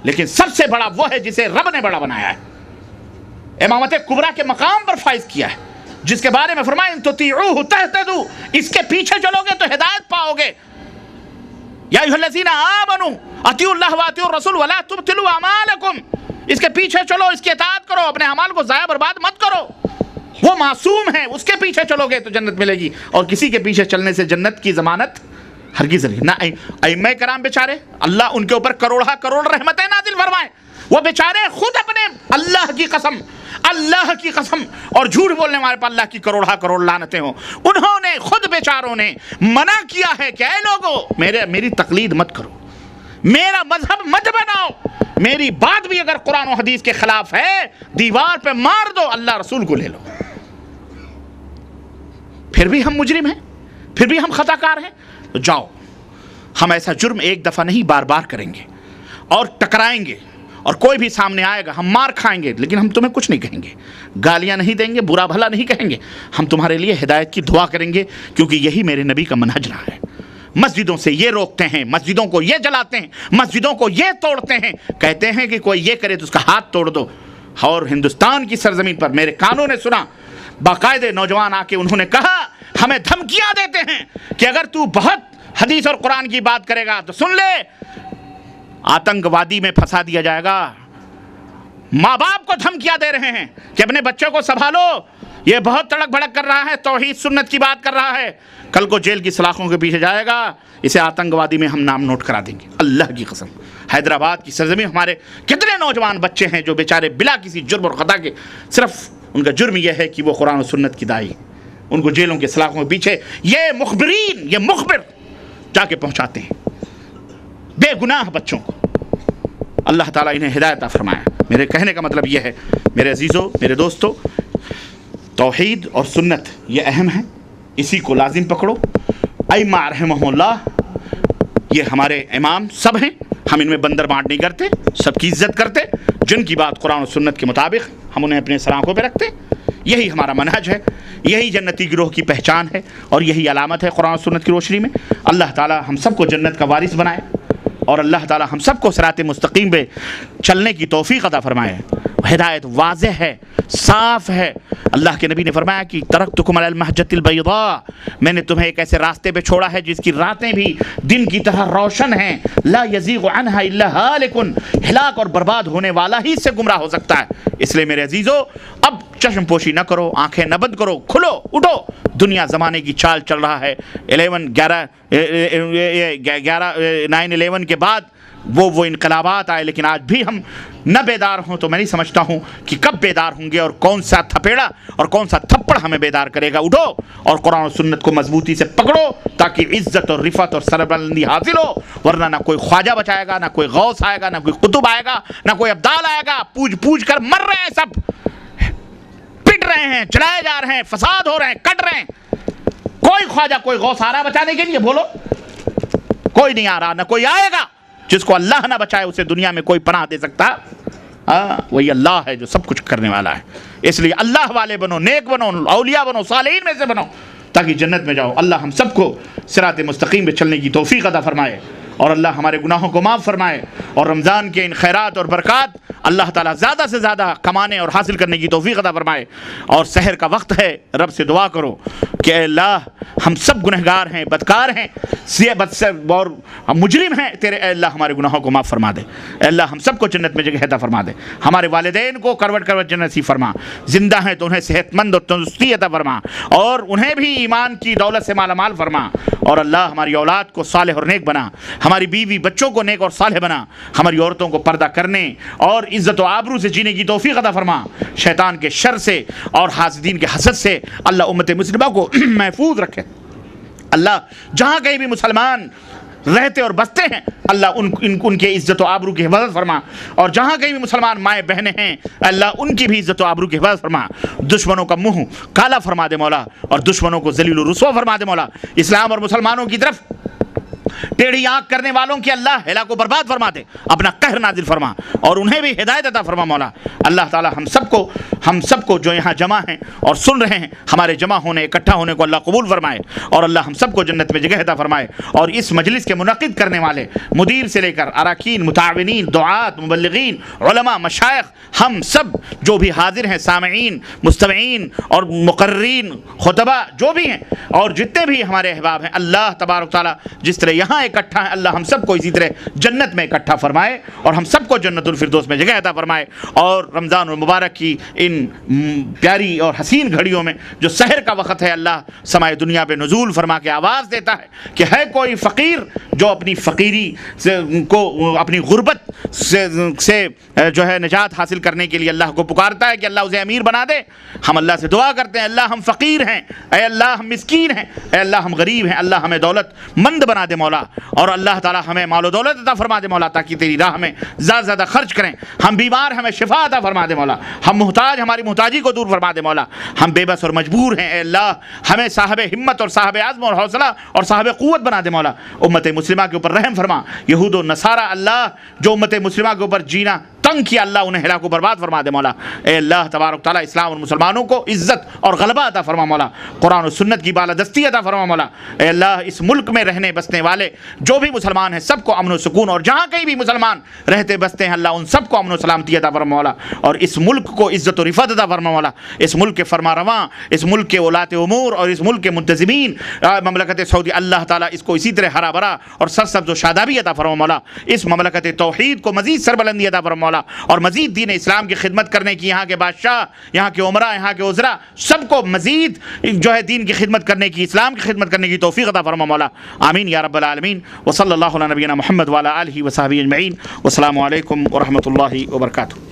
لیکن سب سے بڑا وہ ہے جسے رب نے بڑا بنایا ہے، امامت کبریٰ کے مقام پر فائز کیا ہے، جس کے بارے میں فرمایا ان تطیعوہ تہتدوا، اس کے پیچھے چلو گے تو ہدایت پاؤ گے۔ یا ایھا الذین آمنوا اطیعوا اللہ واطیعوا الرسول ولا تبطلوا اعمالکم، اس کے پیچھے چلو، اس کی اطاعت کرو، اپنے اعمال کو ضائع برباد مت کرو۔ وہ معصوم ہے، اس کے پیچھے چلو گے تو جنت ملے گی، اور کسی کے پیچھے چلنے سے جنت کی ضمانت ہرگز نہیں۔ نہ ائمہ کرام بیچارے، اللہ ان کے اوپر کروڑہ کروڑ رحمتیں نازل فرمائے، وہ بیچارے خود اپنے اللہ کی قسم اور جھوٹ بولنے والے پر اللہ کی کروڑہ کروڑ لعنتیں ہوں، انہوں نے خود بیچاروں نے منع کیا ہے کہ اے لوگو میری تقلید مت کرو، میرا مذہب مت بناؤ، میری بات بھی اگر قرآن و حدیث کے خلاف ہے دیوار پہ مار دو، اللہ رسول کو لے لو۔ پھر بھی ہم مجرم ہیں، پھر بھی ہم خطا کار ہیں، تو جاؤ، ہم ایسا جرم ایک دفعہ نہیں بار بار کریں گے، اور ٹکرائیں گے، اور کوئی بھی سامنے آئے گا ہم مار کھائیں گے، لیکن ہم تمہیں کچھ نہیں کہیں گے، گالیاں نہیں دیں گے، برا بھلا نہیں کہیں گے، ہم تمہارے لیے ہدایت کی دعا کریں گے، کیونکہ یہی میرے نبی کا منہج رہا ہے۔ مسجدوں سے یہ روکتے ہیں، مسجدوں کو یہ جلاتے ہیں، مسجدوں کو یہ توڑتے ہیں، کہتے ہیں کہ کوئی یہ کرے تو اس کا ہاتھ توڑ دو۔ اور ہندوستان کی سرزمین پر میرے کانوں نے سنا، باقاعدہ نوجوان آ کے انہوں نے کہا، ہمیں دھمکیاں دیتے ہیں کہ اگر تو بہت حدیث اور قرآن کی بات کرے گا تو سن لے، آتنکوادی میں پھنسا دیا جائے گا۔ ماں باپ کو دھمکیاں دے رہے ہیں کہ اپنے بچوں کو سنبھالو، یہ بہت تڑک بھڑک کر رہا ہے، توحید سنت کی بات کر رہا ہے، کل کو جیل کی سلاخوں کے پیچھے جائے گا، اسے آتنکوادی میں ہم نام نوٹ کرا دیں گے۔ اللہ کی قسم، حیدرآباد کی سرزمین ہمارے کتنے نوجوان بچے ہیں جو بیچارے بلا کسی جرم اور خطا کے، صرف ان کا جرم یہ ہے کہ وہ قرآن و سنت کی داعی، ان کو جیلوں کے سلاخوں کے پیچھے یہ مخبر جا کے پہنچاتے ہیں بے گناہ بچوں کو۔ اللہ تعالیٰ انہیں ہدایت عطا فرمائے۔ میرے کہنے کا مطلب یہ ہے میرے عزیزوں، میرے دوستوں، توحید اور سنت یہ اہم ہے، اسی کو لازم پکڑو۔ ائمہ رحمہم اللہ یہ ہمارے امام سب ہیں، ہم ان میں بندر بانٹ نہیں کرتے، سب کی عزت کرتے، جن کی بات قرآن و سنت کے مطابق ہم انہیں اپنے سر پہ رکھتے، یہی ہمارا منہج ہے، یہی جنتی گروہ کی پہچان ہے، اور یہی علامت ہے قرآن و سنت کی روشنی میں۔ اللہ تعالیٰ ہم سب کو جنت کا وارث بنائے، اور اللہ تعالیٰ ہم سب کو صراط مستقیم پہ چلنے کی توفیق عطا فرمائے۔ ہدایت واضح ہے، صاف ہے۔ اللہ کے نبی نے فرمایا کہ ترکتکم علی المحجۃ البیضاء، میں نے تمہیں ایک ایسے راستے پہ چھوڑا ہے جس کی راتیں بھی دن کی طرح روشن ہیں، لا یزیغ عنہا الا ہالک، ہلاک اور برباد ہونے والا ہی سے گمراہ ہو سکتا ہے۔ اس لیے میرے عزیزو، اب چشم پوشی نہ کرو، آنکھیں نہ بند کرو، کھلو، اٹھو۔ دنیا زمانے کی چال چل رہا ہے، 9/11 کے بعد وہ انقلابات آئے، لیکن آج بھی ہم نہ بیدار ہوں تو میں نہیں سمجھتا ہوں کہ کب بیدار ہوں گے، اور کون سا تھپیڑا اور کون سا تھپڑ ہمیں بیدار کرے گا۔ اٹھو اور قرآن و سنت کو مضبوطی سے پکڑو تاکہ عزت اور رفعت اور سربلندی حاصل ہو، ورنہ نہ کوئی خواجہ بچائے گا، نہ کوئی غوث آئے گا، نہ کوئی قطب آئے گا، نہ کوئی ابدال آئے گا۔ پوج کر مر رہے ہیں، سب پٹ رہے ہیں، جلائے جا رہے ہیں، فساد ہو رہے ہیں، کٹ رہے ہیں۔ کوئی خواجہ کوئی غوث آ رہا بچانے کے لیے؟ بولو، کوئی نہیں آ رہا، نہ کوئی آئے گا۔ جس کو اللہ نہ بچائے اسے دنیا میں کوئی پناہ دے سکتا، وہی اللہ ہے جو سب کچھ کرنے والا ہے۔ اس لیے اللہ والے بنو، نیک بنو، اولیاء بنو، صالحین میں سے بنو، تاکہ جنت میں جاؤ۔ اللہ ہم سب کو صراط مستقیم پہ چلنے کی توفیق عطا فرمائے، اور اللہ ہمارے گناہوں کو معاف فرمائے، اور رمضان کے ان خیرات اور برکات اللہ تعالیٰ زیادہ سے زیادہ کمانے اور حاصل کرنے کی توفیق عطا فرمائے۔ اور سحر کا وقت ہے، رب سے دعا کرو کہ اے اللہ ہم سب گنہگار ہیں، بدکار ہیں اور مجرم ہیں، تیرے اے اللہ ہمارے گناہوں کو معاف فرما دے، اے اللہ ہم سب کو جنت میں جگہ عطا فرما دے، ہمارے والدین کو کروٹ کروٹ جنت نصیب فرما، زندہ ہیں تو انہیں صحت مند اور تندرستی عطا فرما، اور انہیں بھی ایمان کی دولت سے مالا مال فرما، اور اللہ ہماری اولاد کو صالح اور نیک بنا، ہماری بیوی بچوں کو نیک اور صالح بنا، ہماری عورتوں کو پردہ کرنے اور عزت و آبرو سے جینے کی توفیق عطا فرما، شیطان کے شر سے اور حاسدین کے حسد سے اللہ امت مسلمہ کو محفوظ رکھے۔ اللہ جہاں کہیں بھی مسلمان رہتے اور بستے ہیں اللہ ان کے عزت و آبرو کی حفاظت فرما، اور جہاں کہیں بھی مسلمان مائیں بہنیں ہیں اللہ ان کی بھی عزت و آبرو کی حفاظت فرما، دشمنوں کا منہ کالا فرما دے مولا، اور دشمنوں کو ذلیل و رسوا فرما دے مولا، اسلام اور مسلمانوں کی طرف ٹیڑھی آنکھ کرنے والوں کی اللہ ہلاک و برباد فرما دے، اپنا قہر نازل فرما، اور انہیں بھی ہدایت عطا فرما مولا۔ اللہ تعالی ہم سب کو جو یہاں جمع ہیں اور سن رہے ہیں، ہمارے جمع ہونے اکٹھا ہونے کو اللہ قبول فرمائے، اور اللہ ہم سب کو جنت میں جگہ عطا فرمائے، اور اس مجلس کے منعقد کرنے والے مدیر سے لے کر اراکین، متعاونین، دعات، مبلغین، علماء، مشائخ، ہم سب جو بھی حاضر ہیں، سامعین، مستمعین اور مقررین، خطبہ جو بھی ہیں، اور جتنے بھی ہمارے احباب ہیں، اللہ تبارک تعالیٰ جس طرح یہاں اکٹھا ہے اللہ ہم سب کو اسی طرح جنت میں اکٹھا فرمائے، اور ہم سب کو جنت الفردوس میں جگہ عطا فرمائے، اور رمضان المبارک کی ان پیاری اور حسین گھڑیوں میں جو سحر کا وقت ہے اللہ سمائے دنیا پہ نزول فرما کے آواز دیتا ہے کہ ہے کوئی فقیر جو اپنی فقیری سے کو اپنی غربت سے جو ہے نجات حاصل کرنے کے لیے اللہ کو پکارتا ہے کہ اللہ اسے امیر بنا دے، ہم اللہ سے دعا کرتے ہیں اللہ ہم فقیر ہیں، اے اللہ ہم مسکین ہیں، اے اللہ ہم غریب ہیں، اللہ ہمیں دولت مند بنا دے مولا، اور اللہ تعالی ہمیں مال و دولت عطا فرما دے مولا، تاکہ تیری راہ میں زیادہ زیادہ خرچ کریں، ہم بیمار ہمیں شفا عطا فرما دے مولا، ہم محتاج ہماری محتاجی کو دور فرما دے مولا، ہم بے بس اور مجبور ہیں، اے اللہ ہمیں صاحب ہمت اور صاحب عزم اور حوصلہ اور صاحب قوت بنا دے مولا، امت مسلمہ کے اوپر رحم فرما، یہود و نصارہ اللہ جو امت مسلمہ کے اوپر جینا تنگ کیا اللہ انہیں ہلاک و برباد فرما دے مولا، اے اللہ تبارک تعالیٰ اسلام اور مسلمانوں کو عزت اور غلبہ عطا فرما مولا، قرآن و سنت کی بالادستی عطا فرما مولا، اے اللہ اس ملک میں رہنے بسنے والے جو بھی مسلمان ہیں سب کو امن و سکون، اور جہاں کہیں بھی مسلمان رہتے بستے ہیں اللہ ان سب کو امن و سلامتی عطا فرما مولا، اور اس ملک کو عزت و رفعت عطا فرما مولا، اس ملک کے فرما رواں، اس ملک کے ولاۃ امور اور اس ملک کے منتظمین مملکت سعودی اللہ تعالیٰ اس کو اسی طرح ہرا بھرا اور سرسبز و شادابی عطا فرما مولا، اس مملکت توحید کو مزید سربلندی عطا فرما مولا، اور مزید دین اسلام کی خدمت کرنے کی یہاں کے بادشاہ، یہاں کے عمرہ، یہاں کے وزراء سب کو مزید جو ہے دین کی خدمت کرنے کی، اسلام کی خدمت کرنے کی توفیق عطا فرما مولا، آمین یا رب العالمین، وصلی اللہ علی نبینا محمد وعلی آلہ وصحبہ اجمعین، والسلام علیکم ورحمۃ اللہ وبرکاتہ۔